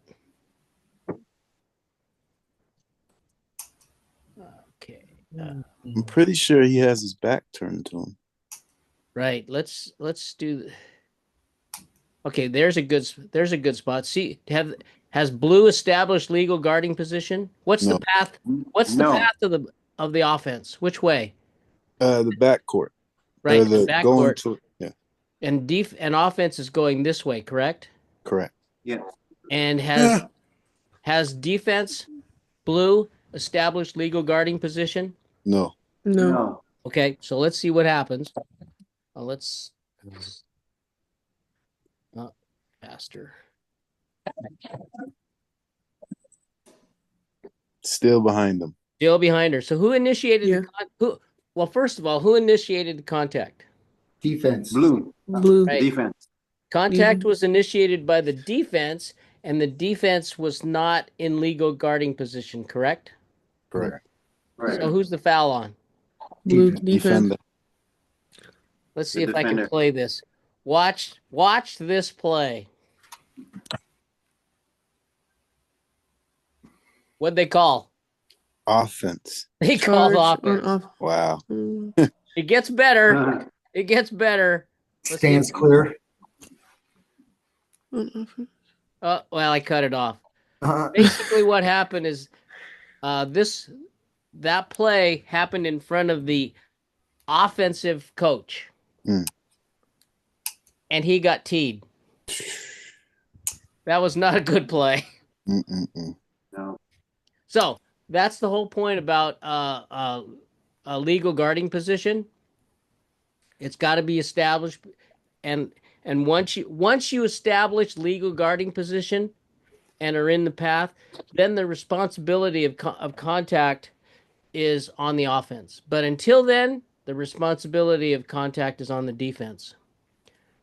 Okay. I'm pretty sure he has his back turned to him. Right. Let's do. Okay, there's a good spot. See, Has blue established legal guarding position? What's No. the path? What's the No. path of the offense? Which way? The backcourt. Right, Or the going backcourt. to, yeah, And offense is going this way, correct? correct. Yeah. And has defense blue established legal guarding position? No. No. Okay, so let's see what happens. Let's faster. Still behind them. Still behind her. So who initiated Yeah. well, first of all, who initiated the contact? Defense. Blue. Blue. Right. Defense. Contact was initiated by the defense, and the defense was not in legal guarding position, correct? Correct. Right. So who's the foul on? Blue Defense. defense. Defender. Let's see The if I can defender. play this. Watch this play. What'd they call? Offense. They called Charge offense. on off. Wow. It gets better. It gets better. Let's see Stands if- clear. On offense. well, I cut it off. Uh, Basically, what happened is that play happened in front of the offensive coach, Mm. and he got teed. That was not a good play. Mm-mm-mm. No. So that's the whole point about a legal guarding position. It's got to be established, and once you establish legal guarding position and are in the path, then the responsibility of contact is on the offense. But until then, the responsibility of contact is on the defense.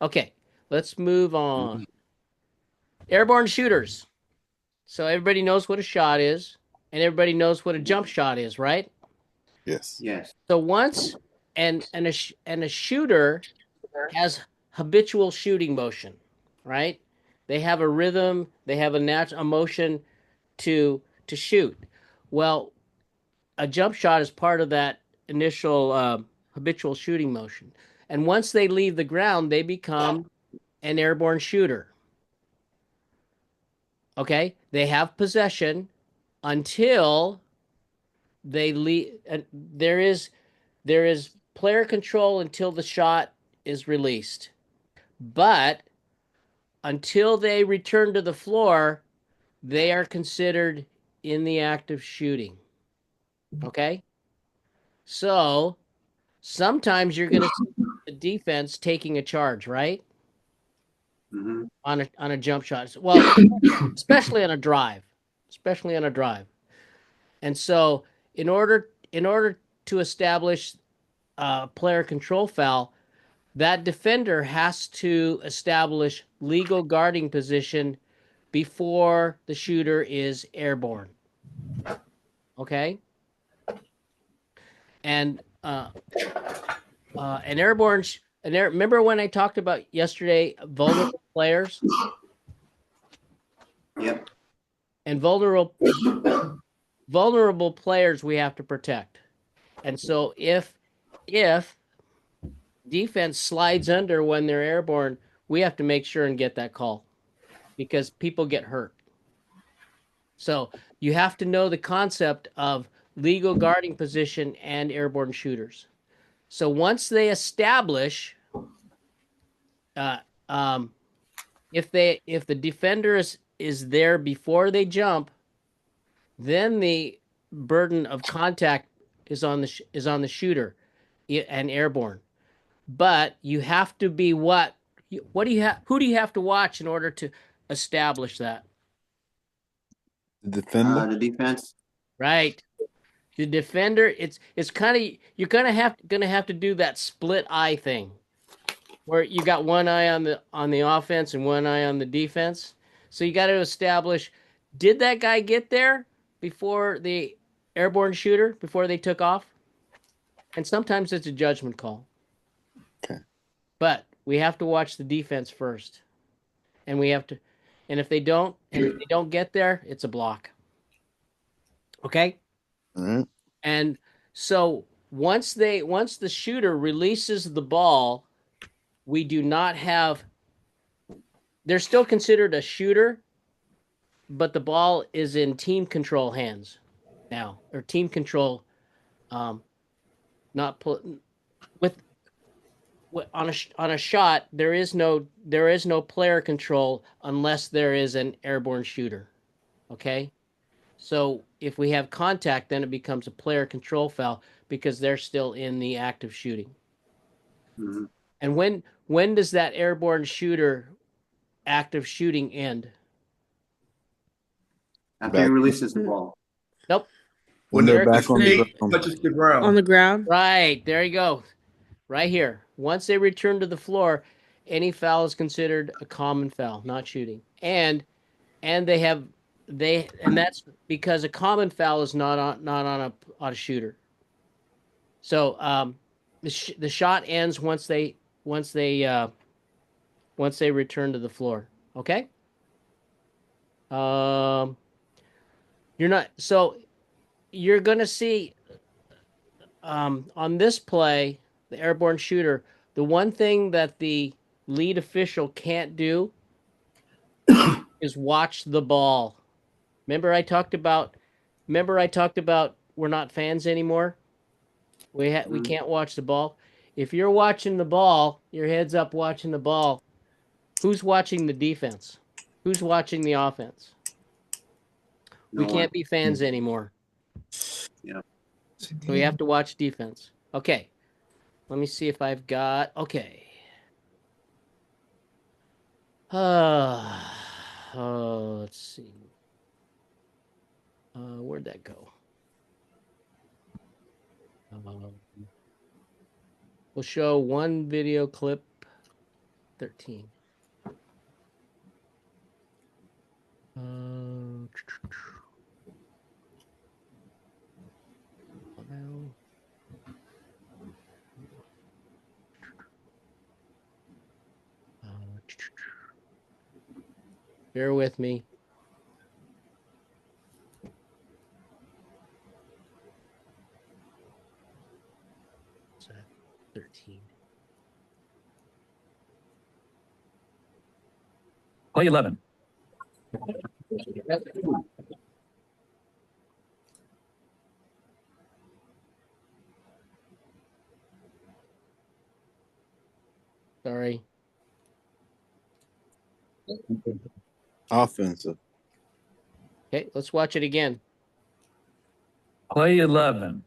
Okay, let's move on. Airborne shooters. So everybody knows what a shot is, and everybody knows what a jump shot is, right? Yes. Yes. So once and a shooter has habitual shooting motion, right? They have a rhythm, they have a motion to shoot. Well, a jump shot is part of that initial habitual shooting motion. And once they leave the ground, they become an airborne shooter. Okay? They have possession until they leave. There is player control until the shot is released. But until they return to the floor, they are considered in the act of shooting. Okay? So sometimes you're going to see the defense taking a charge, right? Mm-hmm. On a jump shot. Well, especially on a drive. And so in order to establish a player control foul, that defender has to establish legal guarding position before the shooter is airborne. Okay? And an airborne remember when I talked about yesterday vulnerable players? Yep. And vulnerable players we have to protect. And so if defense slides under when they're airborne, we have to make sure and get that call because people get hurt. So you have to know the concept of legal guarding position and airborne shooters. So once they establish, if the defender is there before they jump, then the burden of contact is on the shooter and airborne. But you have to be who do you have to watch in order to establish that? The defender. The defense. Right. The defender, it's kind of you're gonna have to do that split eye thing, where you got one eye on the offense and one eye on the defense. So you got to establish, did that guy get there before the airborne shooter, before they took off? And sometimes it's a judgment call. Okay. But we have to watch the defense first, and if they don't get there, it's a block. Okay. All right. And so once the shooter releases the ball, we do not have. They're still considered a shooter, the ball is in team control hands now, or team control. Not put on a shot. There is no player control unless there is an airborne shooter. Okay, so if we have contact, then it becomes a player control foul because they're still in the act of shooting. Mhm. And when does that airborne shooter act of shooting end? After he releases the ball. Nope. When they're back on the Skate ground. touches the ground. On the ground. Right, there you go. Right here. Once they return to the floor, any foul is considered a common foul, not shooting. And that's because a common foul is not on a shooter. So the shot ends once they return to the floor. Okay. You're gonna see on this play, the airborne shooter, the one thing that the lead official can't do is watch the ball. Remember I talked about we're not fans anymore. We can't watch the ball. If you're watching the ball, your head's up watching the ball. Who's watching the defense? Who's watching the offense? We can't be fans anymore. Yeah. So we have to watch defense. Okay. Let me see if I've got okay. Let's see. Where'd that go? We'll show one video clip 13. Bear with me. What's that? 13. Play 11. Sorry. Offensive. Okay, let's watch it again. Play 11.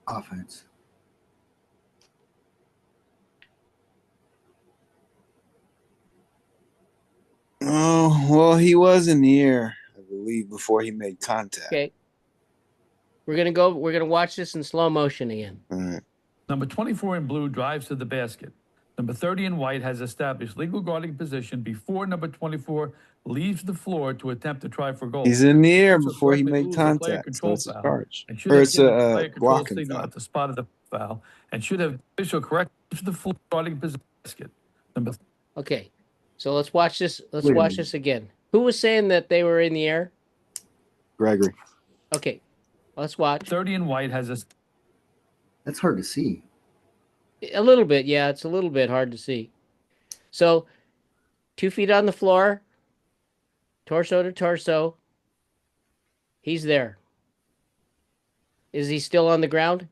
Offense. Oh, well, he was in the air, I believe, before he made contact. Okay. We're gonna watch this in slow motion again. All right. Number 24 in blue drives to the basket. Number 30 in white has established legal guarding position before number 24 leaves the floor to attempt to try for goal. He's in the air Also before he correctly made rules the player contact, so control it's a foul charge. and should Or have it's given the a player control blocking signal foul. at the spot of the foul and should have official correct to the floor guarding basket. Number Okay. So let's watch this. Let's Wait a watch minute. this again. Who was saying that they were in the air? Gregory. Okay. Let's watch. 30 in white has a That's hard to see. A little bit, yeah. It's a little bit hard to see. So, 2 feet on the floor, torso to torso. He's there. Is he still on the ground?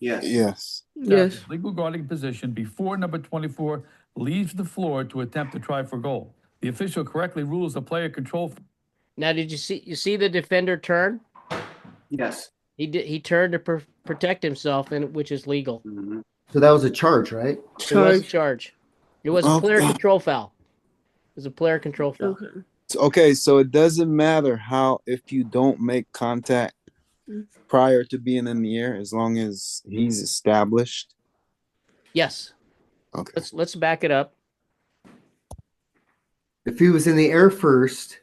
Yes. Yes. Yes. legal guarding position before number 24 leaves the floor to attempt to try for goal. The official correctly rules the player control. Now, did you see the defender turn? Yes. He turned to protect himself, and which is legal. Mhm. So that was a charge, right? It was a charge. It was a player Okay. control foul. It was a player control foul. Okay. Okay, so it doesn't matter how if you don't make contact prior to being in the air, as long as he's established. Yes. Okay. Let's back it up. If he was in the air first,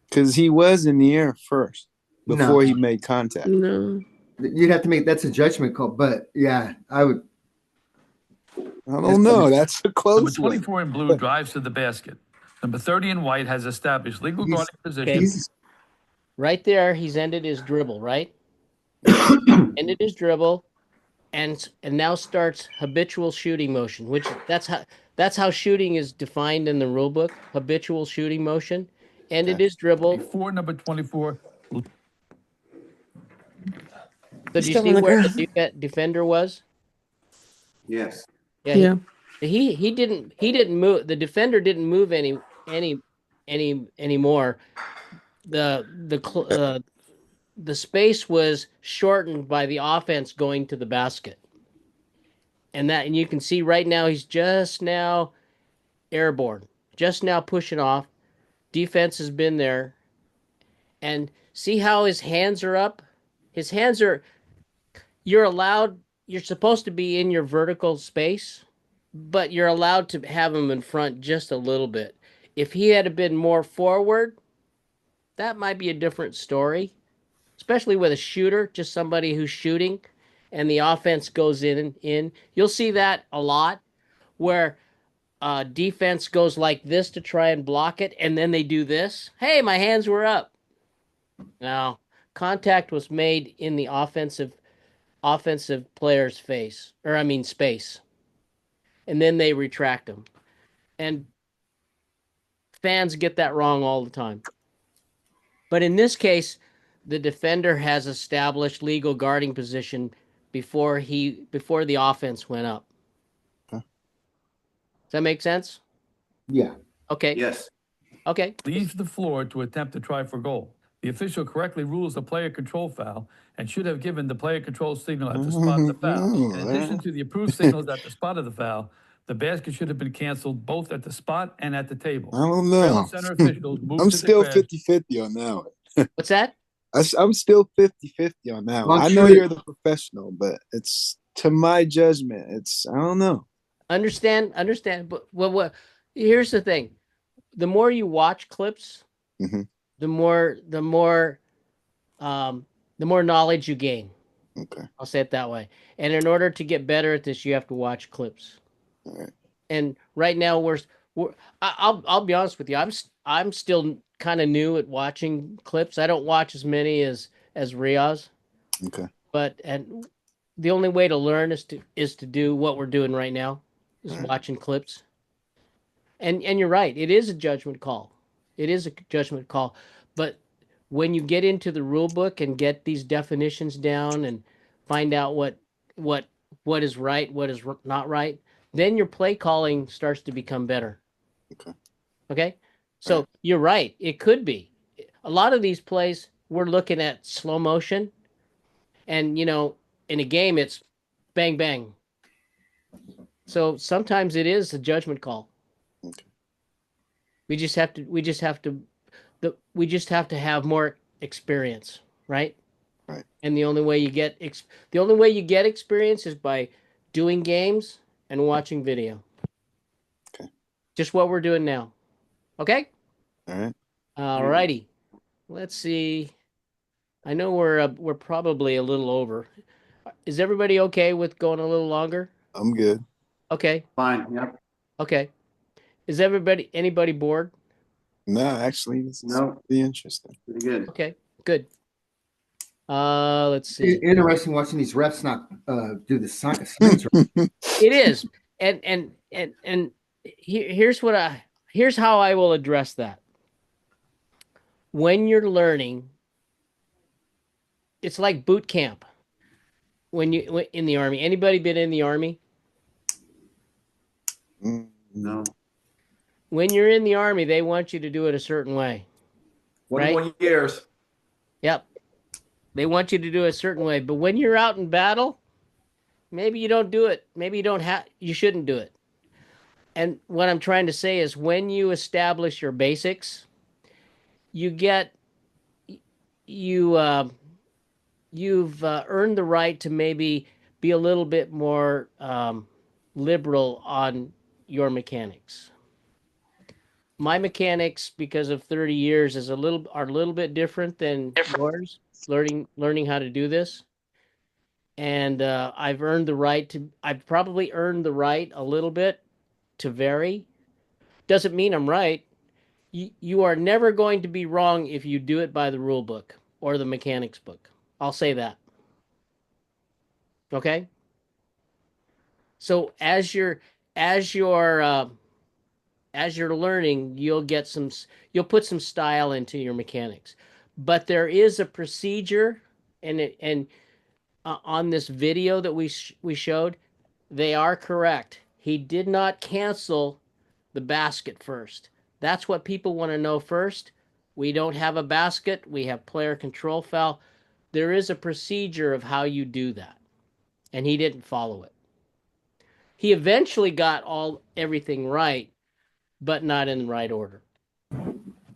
Because he was in the air first before No. he made contact. No. you'd have to make that's a judgment call. But yeah, I would. I don't know. That's a Number close one. 24 in blue drives to the basket. Number 30 in white has established legal He's- guarding position. Okay. He's, Right there, he's ended his dribble, right? Ended his dribble. and now starts habitual shooting motion, which that's how shooting is defined in the rule book, habitual shooting motion, and it is dribble. Before number 24. So He's do you still see on the where ground. the defender was? Yes. Yeah, Yeah. he didn't move. The defender didn't move anymore. The space was shortened by the offense going to the basket. And you can see right now he's just now airborne, just now pushing off. Defense has been there. And see how his hands are up? His hands are, you're supposed to be in your vertical space, but you're allowed to have him in front just a little bit. If he had been more forward, that might be a different story, especially with a shooter, just somebody who's shooting and the offense goes in. You'll see that a lot where defense goes like this to try and block it, and then they do this. Hey, my hands were up. Now, contact was made in the offensive player's space. And then they retract them. And fans get that wrong all the time. But in this case, the defender has established legal guarding position before the offense went up. Huh. Does that make sense? Yeah. Okay. Yes. Okay. Leaves the floor to attempt to try for goal. The official correctly rules a player control foul and should have given the player control signal at the spot of the foul. In addition to the approved signals at the spot of the foul, the basket should have been canceled both at the spot and at the table. I don't know. Maryland Center officials moved I'm to still declare 50-50 on that one. What's that? I'm still 50-50 on that one. Well, I know sure. you're the professional, but it's to my judgment. I don't know. Understand. But here's the thing: the more you watch clips, Mhm. the more knowledge you gain. Okay. I'll say it that way. And in order to get better at this, you have to watch clips. All right. And right now I'll be honest with you. I'm still kind of new at watching clips. I don't watch as many as Riaz. Okay. But the only way to learn is to do what we're doing right now, is Right. watching clips. And you're right. It is a judgment call. It is a judgment call. But when you get into the rule book and get these definitions down and find out what is right, what is not right, then your play calling starts to become better. Okay. Okay? So you're right. It could be. A lot of these plays, we're looking at slow motion. And, in a game, it's bang, bang. So sometimes it is a judgment call. Okay. We just have to have more experience, right? Right. And the only way you get experience is by doing games and watching video. Okay. Just what we're doing now. Okay? All right. All righty. Let's see. I know we're probably a little over. Is everybody okay with going a little longer? I'm good. Okay. Fine. Yep. Okay. Is anybody bored? No, actually, this is No. pretty interesting. Pretty good. Okay. Good. Let's see. Interesting watching these refs not do the signs. It is. And here's how I will address that. When you're learning, it's like boot camp. When in the Army, anybody been in the Army? No. When you're in the Army, they want you to do it a certain way. 21 years. Yep. They want you to do it a certain way. But when you're out in battle, maybe you don't do it. Maybe you shouldn't do it. And what I'm trying to say is when you establish your basics, you've earned the right to maybe be a little bit more liberal on your mechanics. My mechanics, because of 30 years, are a little bit different than yours. Learning how to do this, and I've probably earned the right a little bit to vary. Doesn't mean I'm right. You are never going to be wrong if you do it by the rule book or the mechanics book. I'll say that. Okay? So as you're learning, you'll put some style into your mechanics. But there is a procedure, and on this video that we showed, they are correct. He did not cancel the basket first. That's what people want to know first. We don't have a basket. We have player control foul. There is a procedure of how you do that, and he didn't follow it. He eventually got everything right, but not in the right order.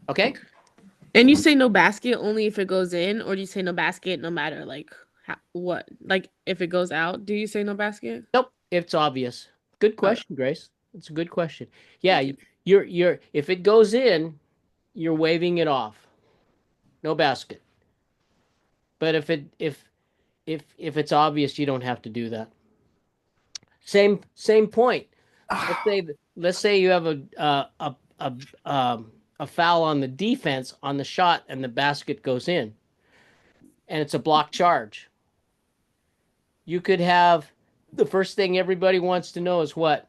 Okay? And you say no basket only if it goes in, or do you say no basket no matter like what? Like if it goes out, do you say no basket? Nope, it's obvious. Good question, Grace. It's a good question. Yeah, you're if it goes in, you're waving it off. No basket. But if it's obvious, you don't have to do that. Same point. Let's say you have a foul on the defense on the shot and the basket goes in, and it's a block charge. You could have the first thing everybody wants to know is what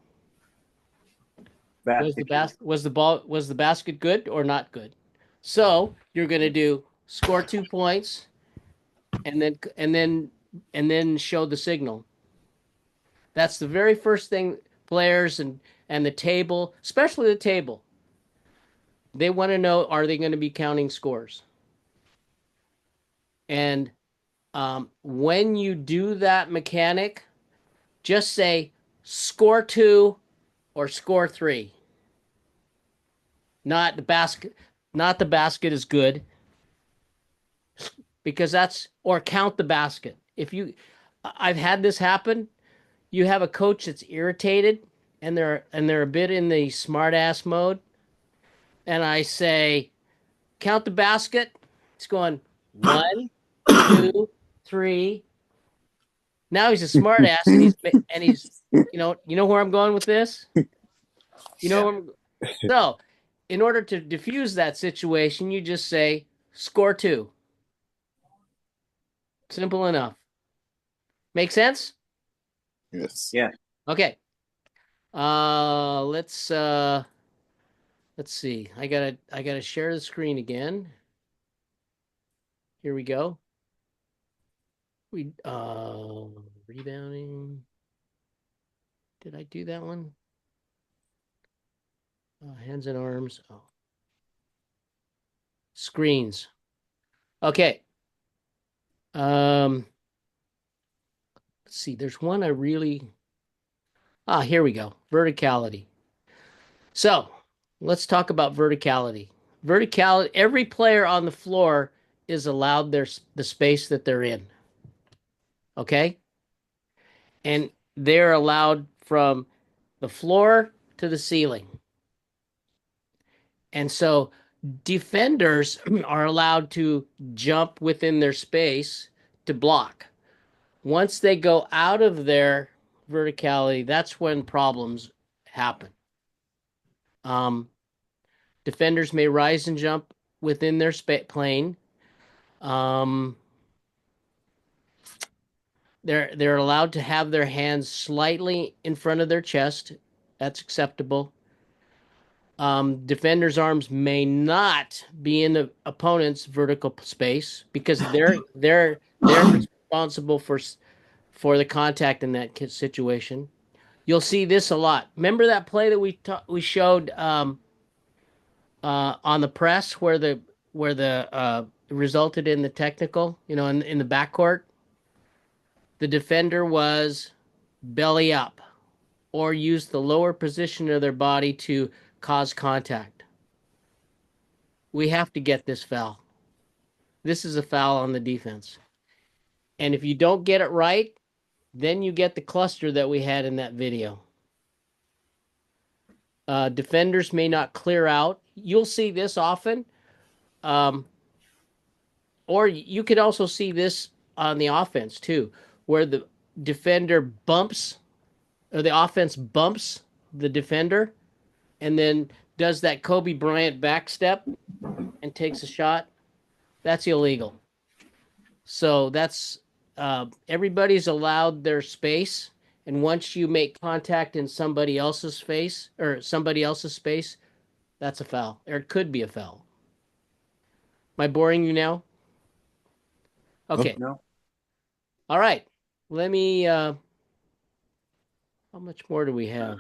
was the basket good or not good? So you're going to do score 2 points, and then show the signal. That's the very first thing players and the table, especially the table, they want to know, are they going to be counting scores? And when you do that mechanic, just say score 2 or score 3. Not the basket is good, because or count the basket. I've had this happen. You have a coach that's irritated and they're a bit in the smart ass mode. And I say, count the basket. He's going 1, 2, 3. Now he's a smart ass, and he's you know where I'm going with this? So in order to diffuse that situation, you just say score 2. Simple enough. Make sense? Yes. Yeah. Okay. Let's see. I gotta share the screen again. Here we go. Rebounding. Did I do that one? Hands and arms. Oh. Screens. Okay. Let's see. There's one I really. Here we go. Verticality. So let's talk about verticality. Verticality. Every player on the floor is allowed the space that they're in. Okay. And they're allowed from the floor to the ceiling. And so defenders are allowed to jump within their space to block. Once they go out of their verticality, that's when problems happen. Defenders may rise and jump within their plane. They're allowed to have their hands slightly in front of their chest. That's acceptable. Defenders' arms may not be in the opponent's vertical space, because they're responsible for the contact in that situation. You'll see this a lot. Remember that play that we showed on the press where the resulted in the technical, in the backcourt? The defender was belly up or used the lower position of their body to cause contact. We have to get this foul. This is a foul on the defense. And if you don't get it right, then you get the cluster that we had in that video. Defenders may not clear out. You'll see this often. Or you could also see this on the offense too, where the defender bumps, or the offense bumps the defender, and then does that Kobe Bryant backstep and takes a shot. That's illegal. So that's everybody's allowed their space, And once you make contact in somebody else's face or somebody else's space, that's a foul, or it could be a foul. Am I boring you now? Okay. No. All right. Let me, how much more do we have?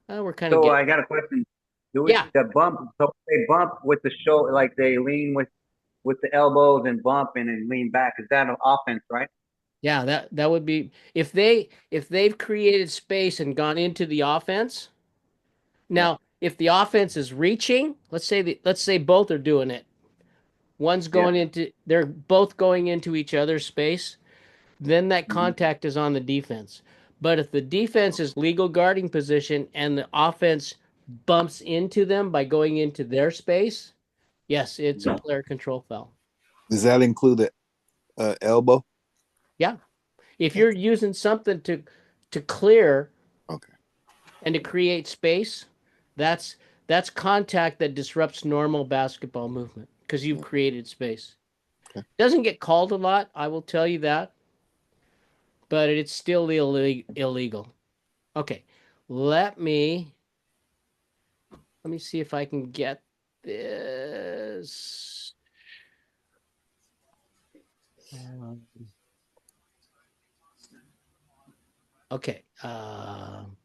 We're kind of So getting, I got a question. Do we yeah. the bump? So they bump with the shoulder, like they lean with the elbows and bump and then lean back. Is that an offense, right? Yeah, that would be if they've created space and gone into the offense. Now, if the offense is reaching, let's say both are doing it. One's going into they're both going into each other's space, then that contact is on the defense. But if the defense is legal guarding position and the offense bumps into them by going into their space, yes, it's a player control foul. Does that include a elbow? Yeah. If you're using something to clear and to create space, that's contact that disrupts normal basketball movement because you've created space. Doesn't get called a lot, I will tell you that, but it's still illegal. Okay, let me see if I can get this. Okay. File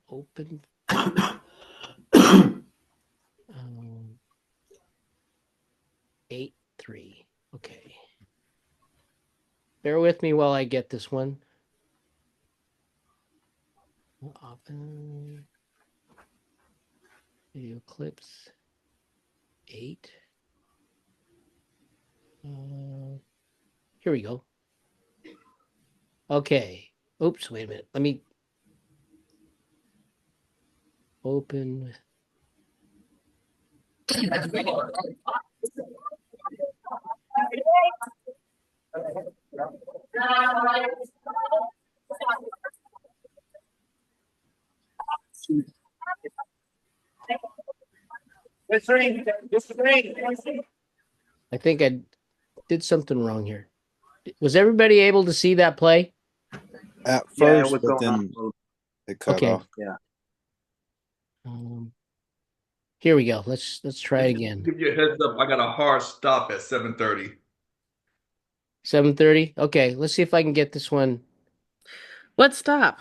open. 8-3. Okay. Bear with me while I get this one. Open video clips. 8. Here we go. Okay. Oops, wait a minute. Let me open. I think I did something wrong here. Was everybody able to see that play? At Yeah, it first, was but going then on. it cut Okay. off. Yeah. Here we go. Let's try it again. Give you a heads up. I got a hard stop at 7:30. 7:30. Okay, let's see if I can get this one. What stop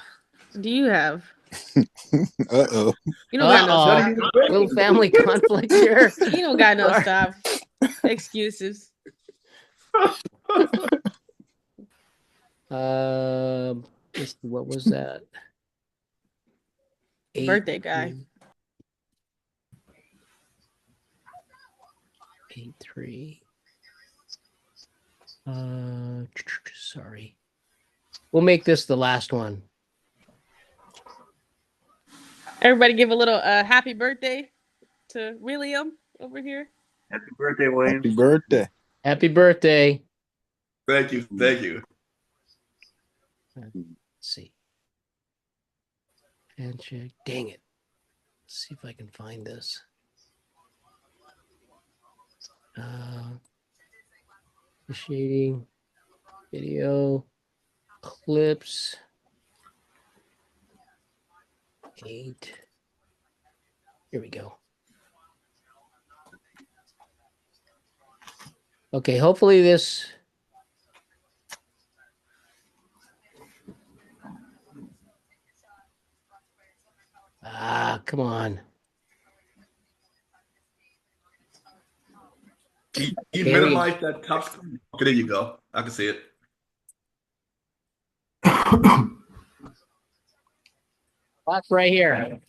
do you have? Uh-oh. You don't got no stop. Little family conflict here. You don't got no Sorry. stop. Excuses. What was that? Birthday guy. 8-3. Sorry. We'll make this the last one. Everybody give a little happy birthday to William over here. Happy birthday, William. Happy birthday. Happy birthday. Thank you. Thank you. Let's see. Handshake. Dang it. Let's see if I can find this. Initiating video clips. 8. Here we go. Okay, hopefully this. Come on. You Okay, minimize that top screen. Okay, there you go. I can see it. Watch right here.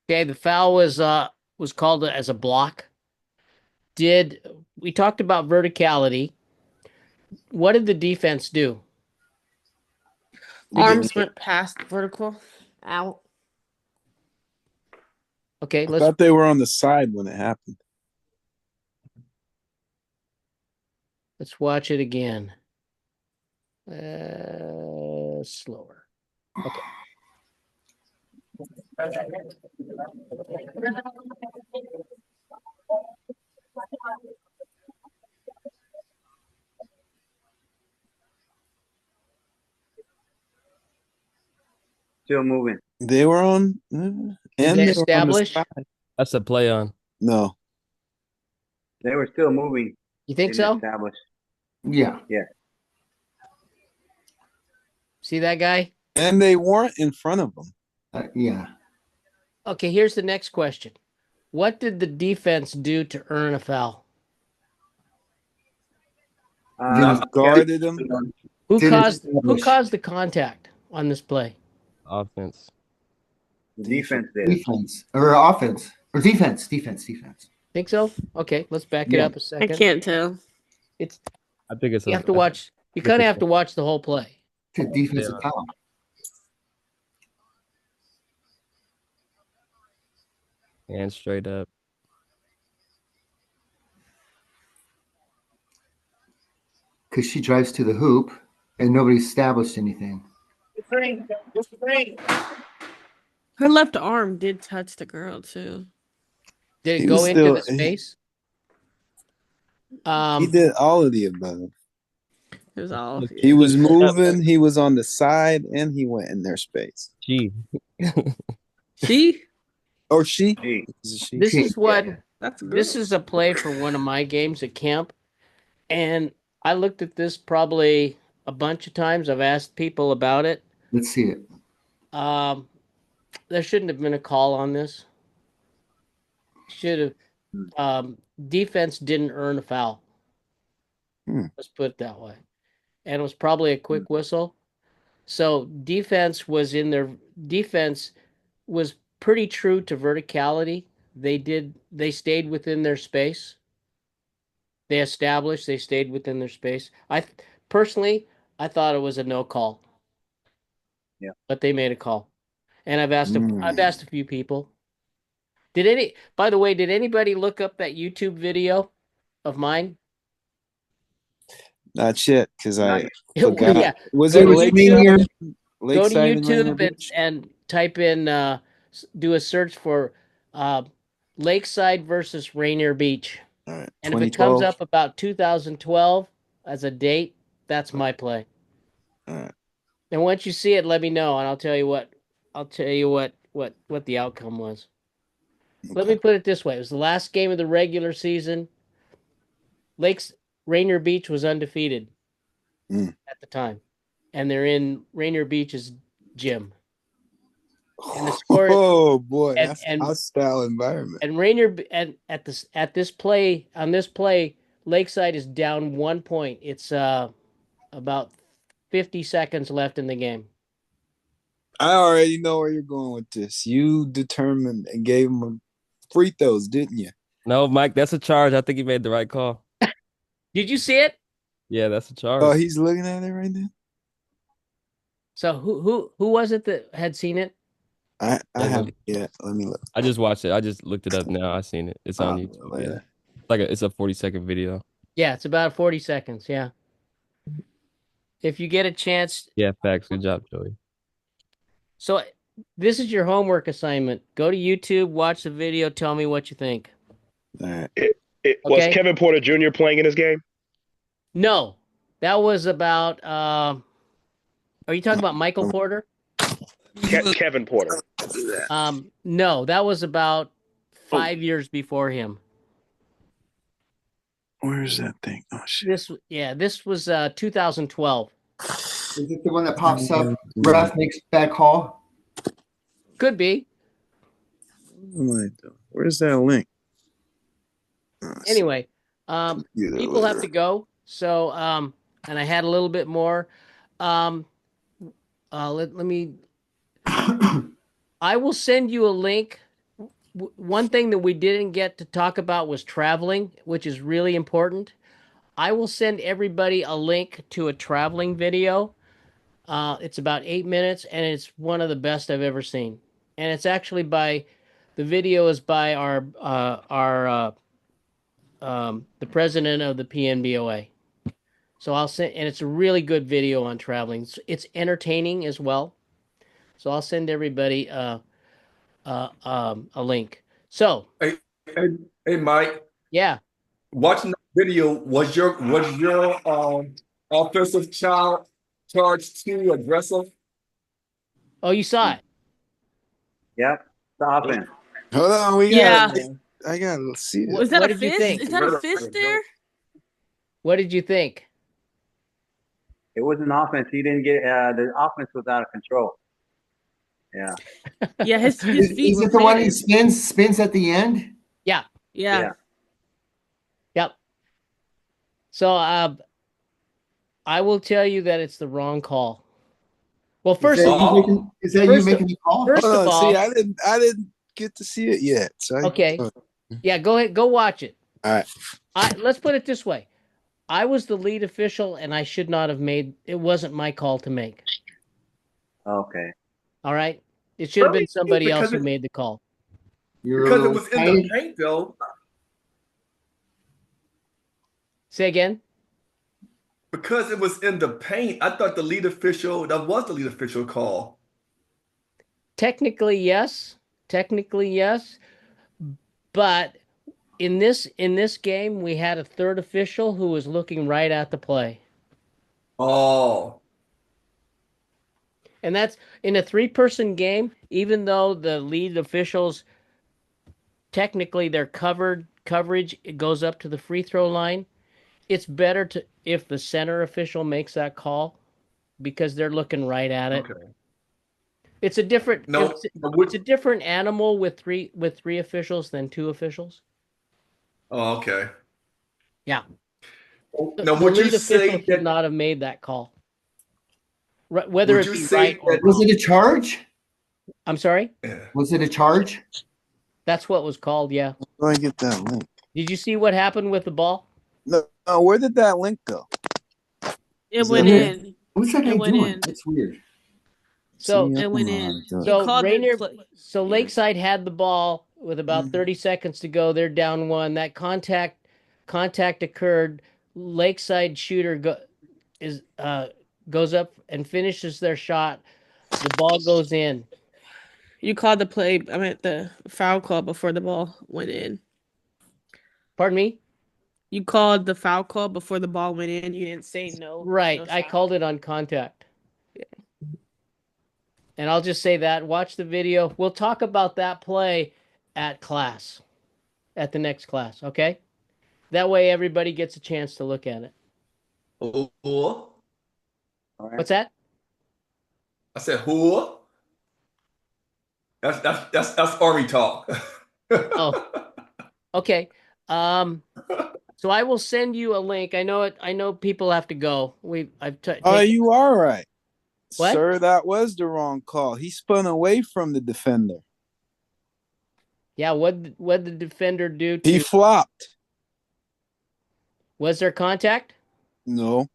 Okay, the foul was called as a block. We talked about verticality. What did the defense do? Arms went past vertical. Out. Okay, I thought they were on the side when it happened. let's watch it again. Slower. Okay. Still moving. They were on, Did and they they were on the establish? side. That's a play on. No, They were still moving. You think Didn't so? establish. Yeah. Yeah. See that guy? and they weren't in front of them. Yeah. Okay, here's the next question. What did the defense do to earn a foul? They guarded them. Who Didn't caused establish. the contact on this play? Offense. The defense did. Defense or offense or defense. Think so? Okay, let's back it Yeah. up a I second. can't tell. It's I think it's. you have to watch. You kind of have to watch the whole play. To defensive foul. And straight up. Because she drives to the hoop and nobody established anything. Her left arm did touch the girl too. Did it He go was into still- the space? He did all of the above. It was all. He was moving. He was on the side, and he went in their space. Gee. She. Or she. Gee. Is it she? This is what That's good. this is a play for one of my games at camp, and I looked at this probably a bunch of times. I've asked people about it. Let's see it. There shouldn't have been a call on this. Should have. Defense didn't earn a foul. Let's put it that way. And it was probably a quick whistle. So defense was pretty true to verticality. They stayed within their space. They stayed within their space. Personally, I thought it was a no call. Yeah. But they made a call. And I've asked a few people. By the way, did anybody look up that YouTube video of mine? Not yet, because I Yeah. forgot. Was Go it to Lakeside? Go to Lakeside and Rainier YouTube Beach? and type in, do a search for Lakeside versus Rainier Beach. All right, And if it comes 2012? up about 2012 as a date, that's my play. All right. And once you see it, let me know, and I'll tell you what the outcome was. Let me put it this way: it was the last game of the regular season. Rainier Beach was undefeated at the time, and they're in Rainier Beach's gym. And the score, Oh boy, and- that's and- a hostile environment. and Rainier and at this play, Lakeside is down 1 point. It's about 50 seconds left in the game. I already know where you're going with this. You determined and gave him free throws, didn't you? No, Mike, that's a charge. I think he made the right call. Did you see it? Yeah, that's a charge. Oh, he's looking at it right now. So who was it that had seen it? I haven't yet. Let me look. I just watched it. I just looked it up now. I seen it. It's on YouTube. well, Yeah. It's a 40-second video. Yeah, it's about 40 seconds. Yeah. If you get a chance. Yeah, facts. Good job, Joey. So this is your homework assignment. Go to YouTube, watch the video, tell me what you think. All right. Was Okay. Kevin Porter Jr. playing in this game? No, that was about. Are you talking about Michael Porter? Kevin Porter. No, that was about 5 years before him. Where's that thing? Oh shit. This was 2012. Is it the one that pops up? Ref makes bad call. Could be. What am I doing? Where's that link? Anyway, Computer, people have whatever. to go. So, and I had a little bit more. Let me. I will send you a link. One thing that we didn't get to talk about was traveling, which is really important. I will send everybody a link to a traveling video. It's about 8 minutes, and it's one of the best I've ever seen. And it's actually the video is by the president of the PNBOA. So I'll send, and it's a really good video on traveling. It's entertaining as well. So I'll send everybody a link. So Hey, Mike. yeah. Watching the video, was your offensive charge too aggressive? Oh, you saw it. Yep. The offense. Hold on, Yeah. I gotta see it. Is that What a did you fist? think? Is that a fist there? What did you think? It was an offense. He didn't get the offense was out of control. Yeah. Yeah, his Is feet were it the one he planted. spins at the end? Yeah. Yeah. Yep. So I will tell you that it's the wrong call. Well, first Is of that you all, making, is that you making the call? first Hold of on, all, see, I didn't get to see it yet. So okay. Yeah, go ahead, go watch it. All right. Let's put it this way. I was the lead official and I should not have made it wasn't my call to make. Okay. All right? It should have been Really? somebody else Because who made the call. Because it was in the paint, though. Say again? Because it was in the paint, I thought that was the lead official call. Technically, yes. But in this game, we had a third official who was looking right at the play. Oh. And that's in a 3-person game, even though the lead officials technically their coverage it goes up to the free throw line. It's better to if the center official makes that call because they're looking right at it. Okay. It's a different No, it's a different animal with three officials than 2 officials. Oh, okay. Yeah. Now, The would you lead say official should that? not have made that call. Whether Would it you be say right or that? Was wrong. it a charge? I'm sorry? Was it a charge? That's what was called, yeah. Let me get that link. Did you see what happened with the ball? No, where did that link go? It went in. What's that guy It went doing? in. That's weird. So See, I It don't went know how in. to do it. He So called Rainier, it. so Lakeside had the ball with about 30 seconds to go. They're down 1. That contact occurred. Lakeside shooter goes up and finishes their shot. The ball goes in. You called the play. I mean the foul call before the ball went in. Pardon me? You called the foul call before the ball went in. You didn't say no. Right. no I foul. called it on contact. And I'll just say that. Watch the video. We'll talk about that play at class, at the next class, okay? That way everybody gets a chance to look at it. Who? What's that? I said who? That's Army talk. Oh, okay. So I will send you a link. I know people have to go. Oh, you are right. What? Sir, that was the wrong call. He spun away from the defender. Yeah, what the defender do He flopped. Was there contact? No.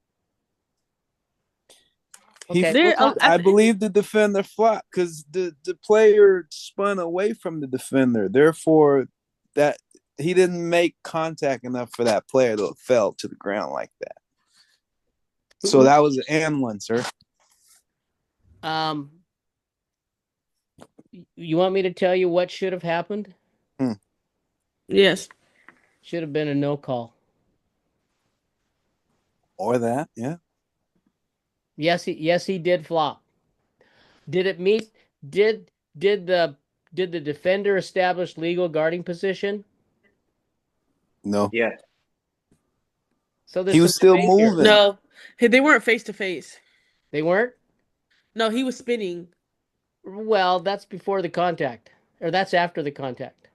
Okay. I believe the defender flopped because the player spun away from the defender. Therefore, that he didn't make contact enough for that player to fell to the ground like that. So that was an and one, sir. You want me to tell you what should have happened? Yes. Should have been a no call. Or that, yeah. Yes, he did flop. Did it meet? Did the defender establish legal guarding position? No. Yeah. So He was still moving. No, they weren't face to face. They weren't? No, he was spinning. Well, that's before the contact, or that's after the contact.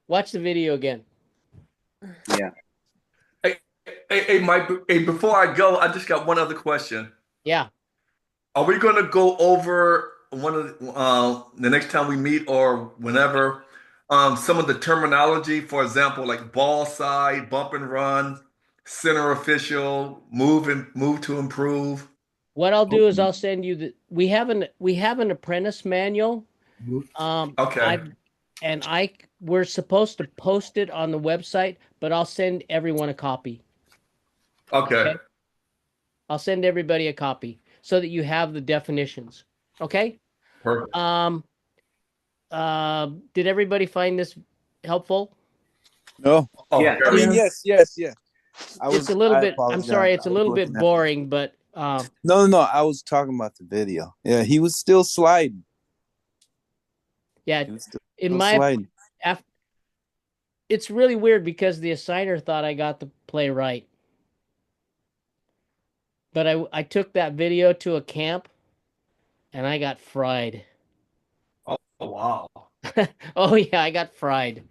Watch the video again. Yeah. Hey, Mike. Hey, before I go, I just got one other question. Yeah. Are we going to go over one of the next time we meet or whenever some of the terminology? For example, like ball side, bump and run, center official, move to improve. What I'll do is I'll send you we have an apprentice manual. Okay. We're supposed to post it on the website, but I'll send everyone a copy. Okay. I'll send everybody a copy so that you have the definitions. Okay? Perfect. did everybody find this helpful? No. Oh, Yeah. I mean, very. yes. It's a little I bit, I'm apologize. sorry, it's I a was little looking bit at. boring, but No. I was talking about the video. Yeah, he was still sliding. yeah, He was in still my sliding. it's really weird because the assigner thought I got the play right. But I took that video to a camp and I got fried. Oh, wow. Oh yeah, I got fried.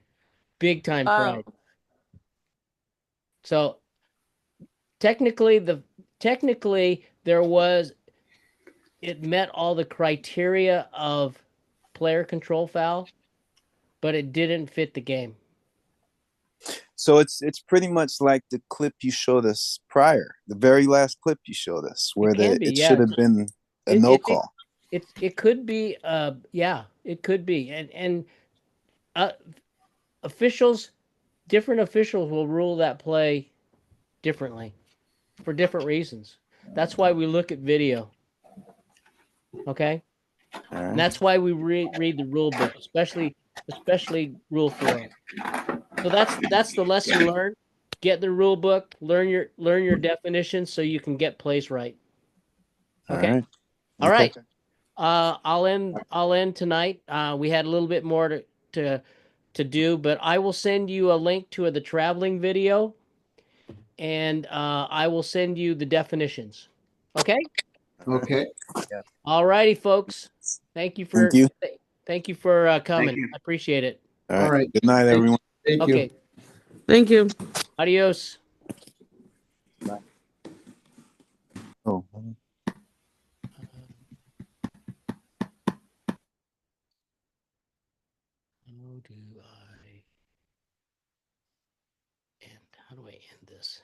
Big time fried. So technically there was it met all the criteria of player control foul, but it didn't fit the game. So it's pretty much like the clip you showed us prior, the very last clip you showed us, where It can be, it yeah. should have been a It no it, it call. it could be yeah, it could be. And uh officials different officials will rule that play differently for different reasons. That's why we look at video. Okay? All And right. that's why we read the rule book, especially rule 4. So that's the lesson learned. Get the rule book, learn your definitions so you can get plays right. Okay? All right. All right. I'll end tonight. We had a little bit more to do, but I will send you a link to the traveling video, and I will send you the definitions. Okay? Okay. All righty, folks. Thank you Thank you. coming. you. I appreciate it. All right. All right. Good night, everyone. Thank you. Okay. Thank you. Adios. Oh. How do I end this?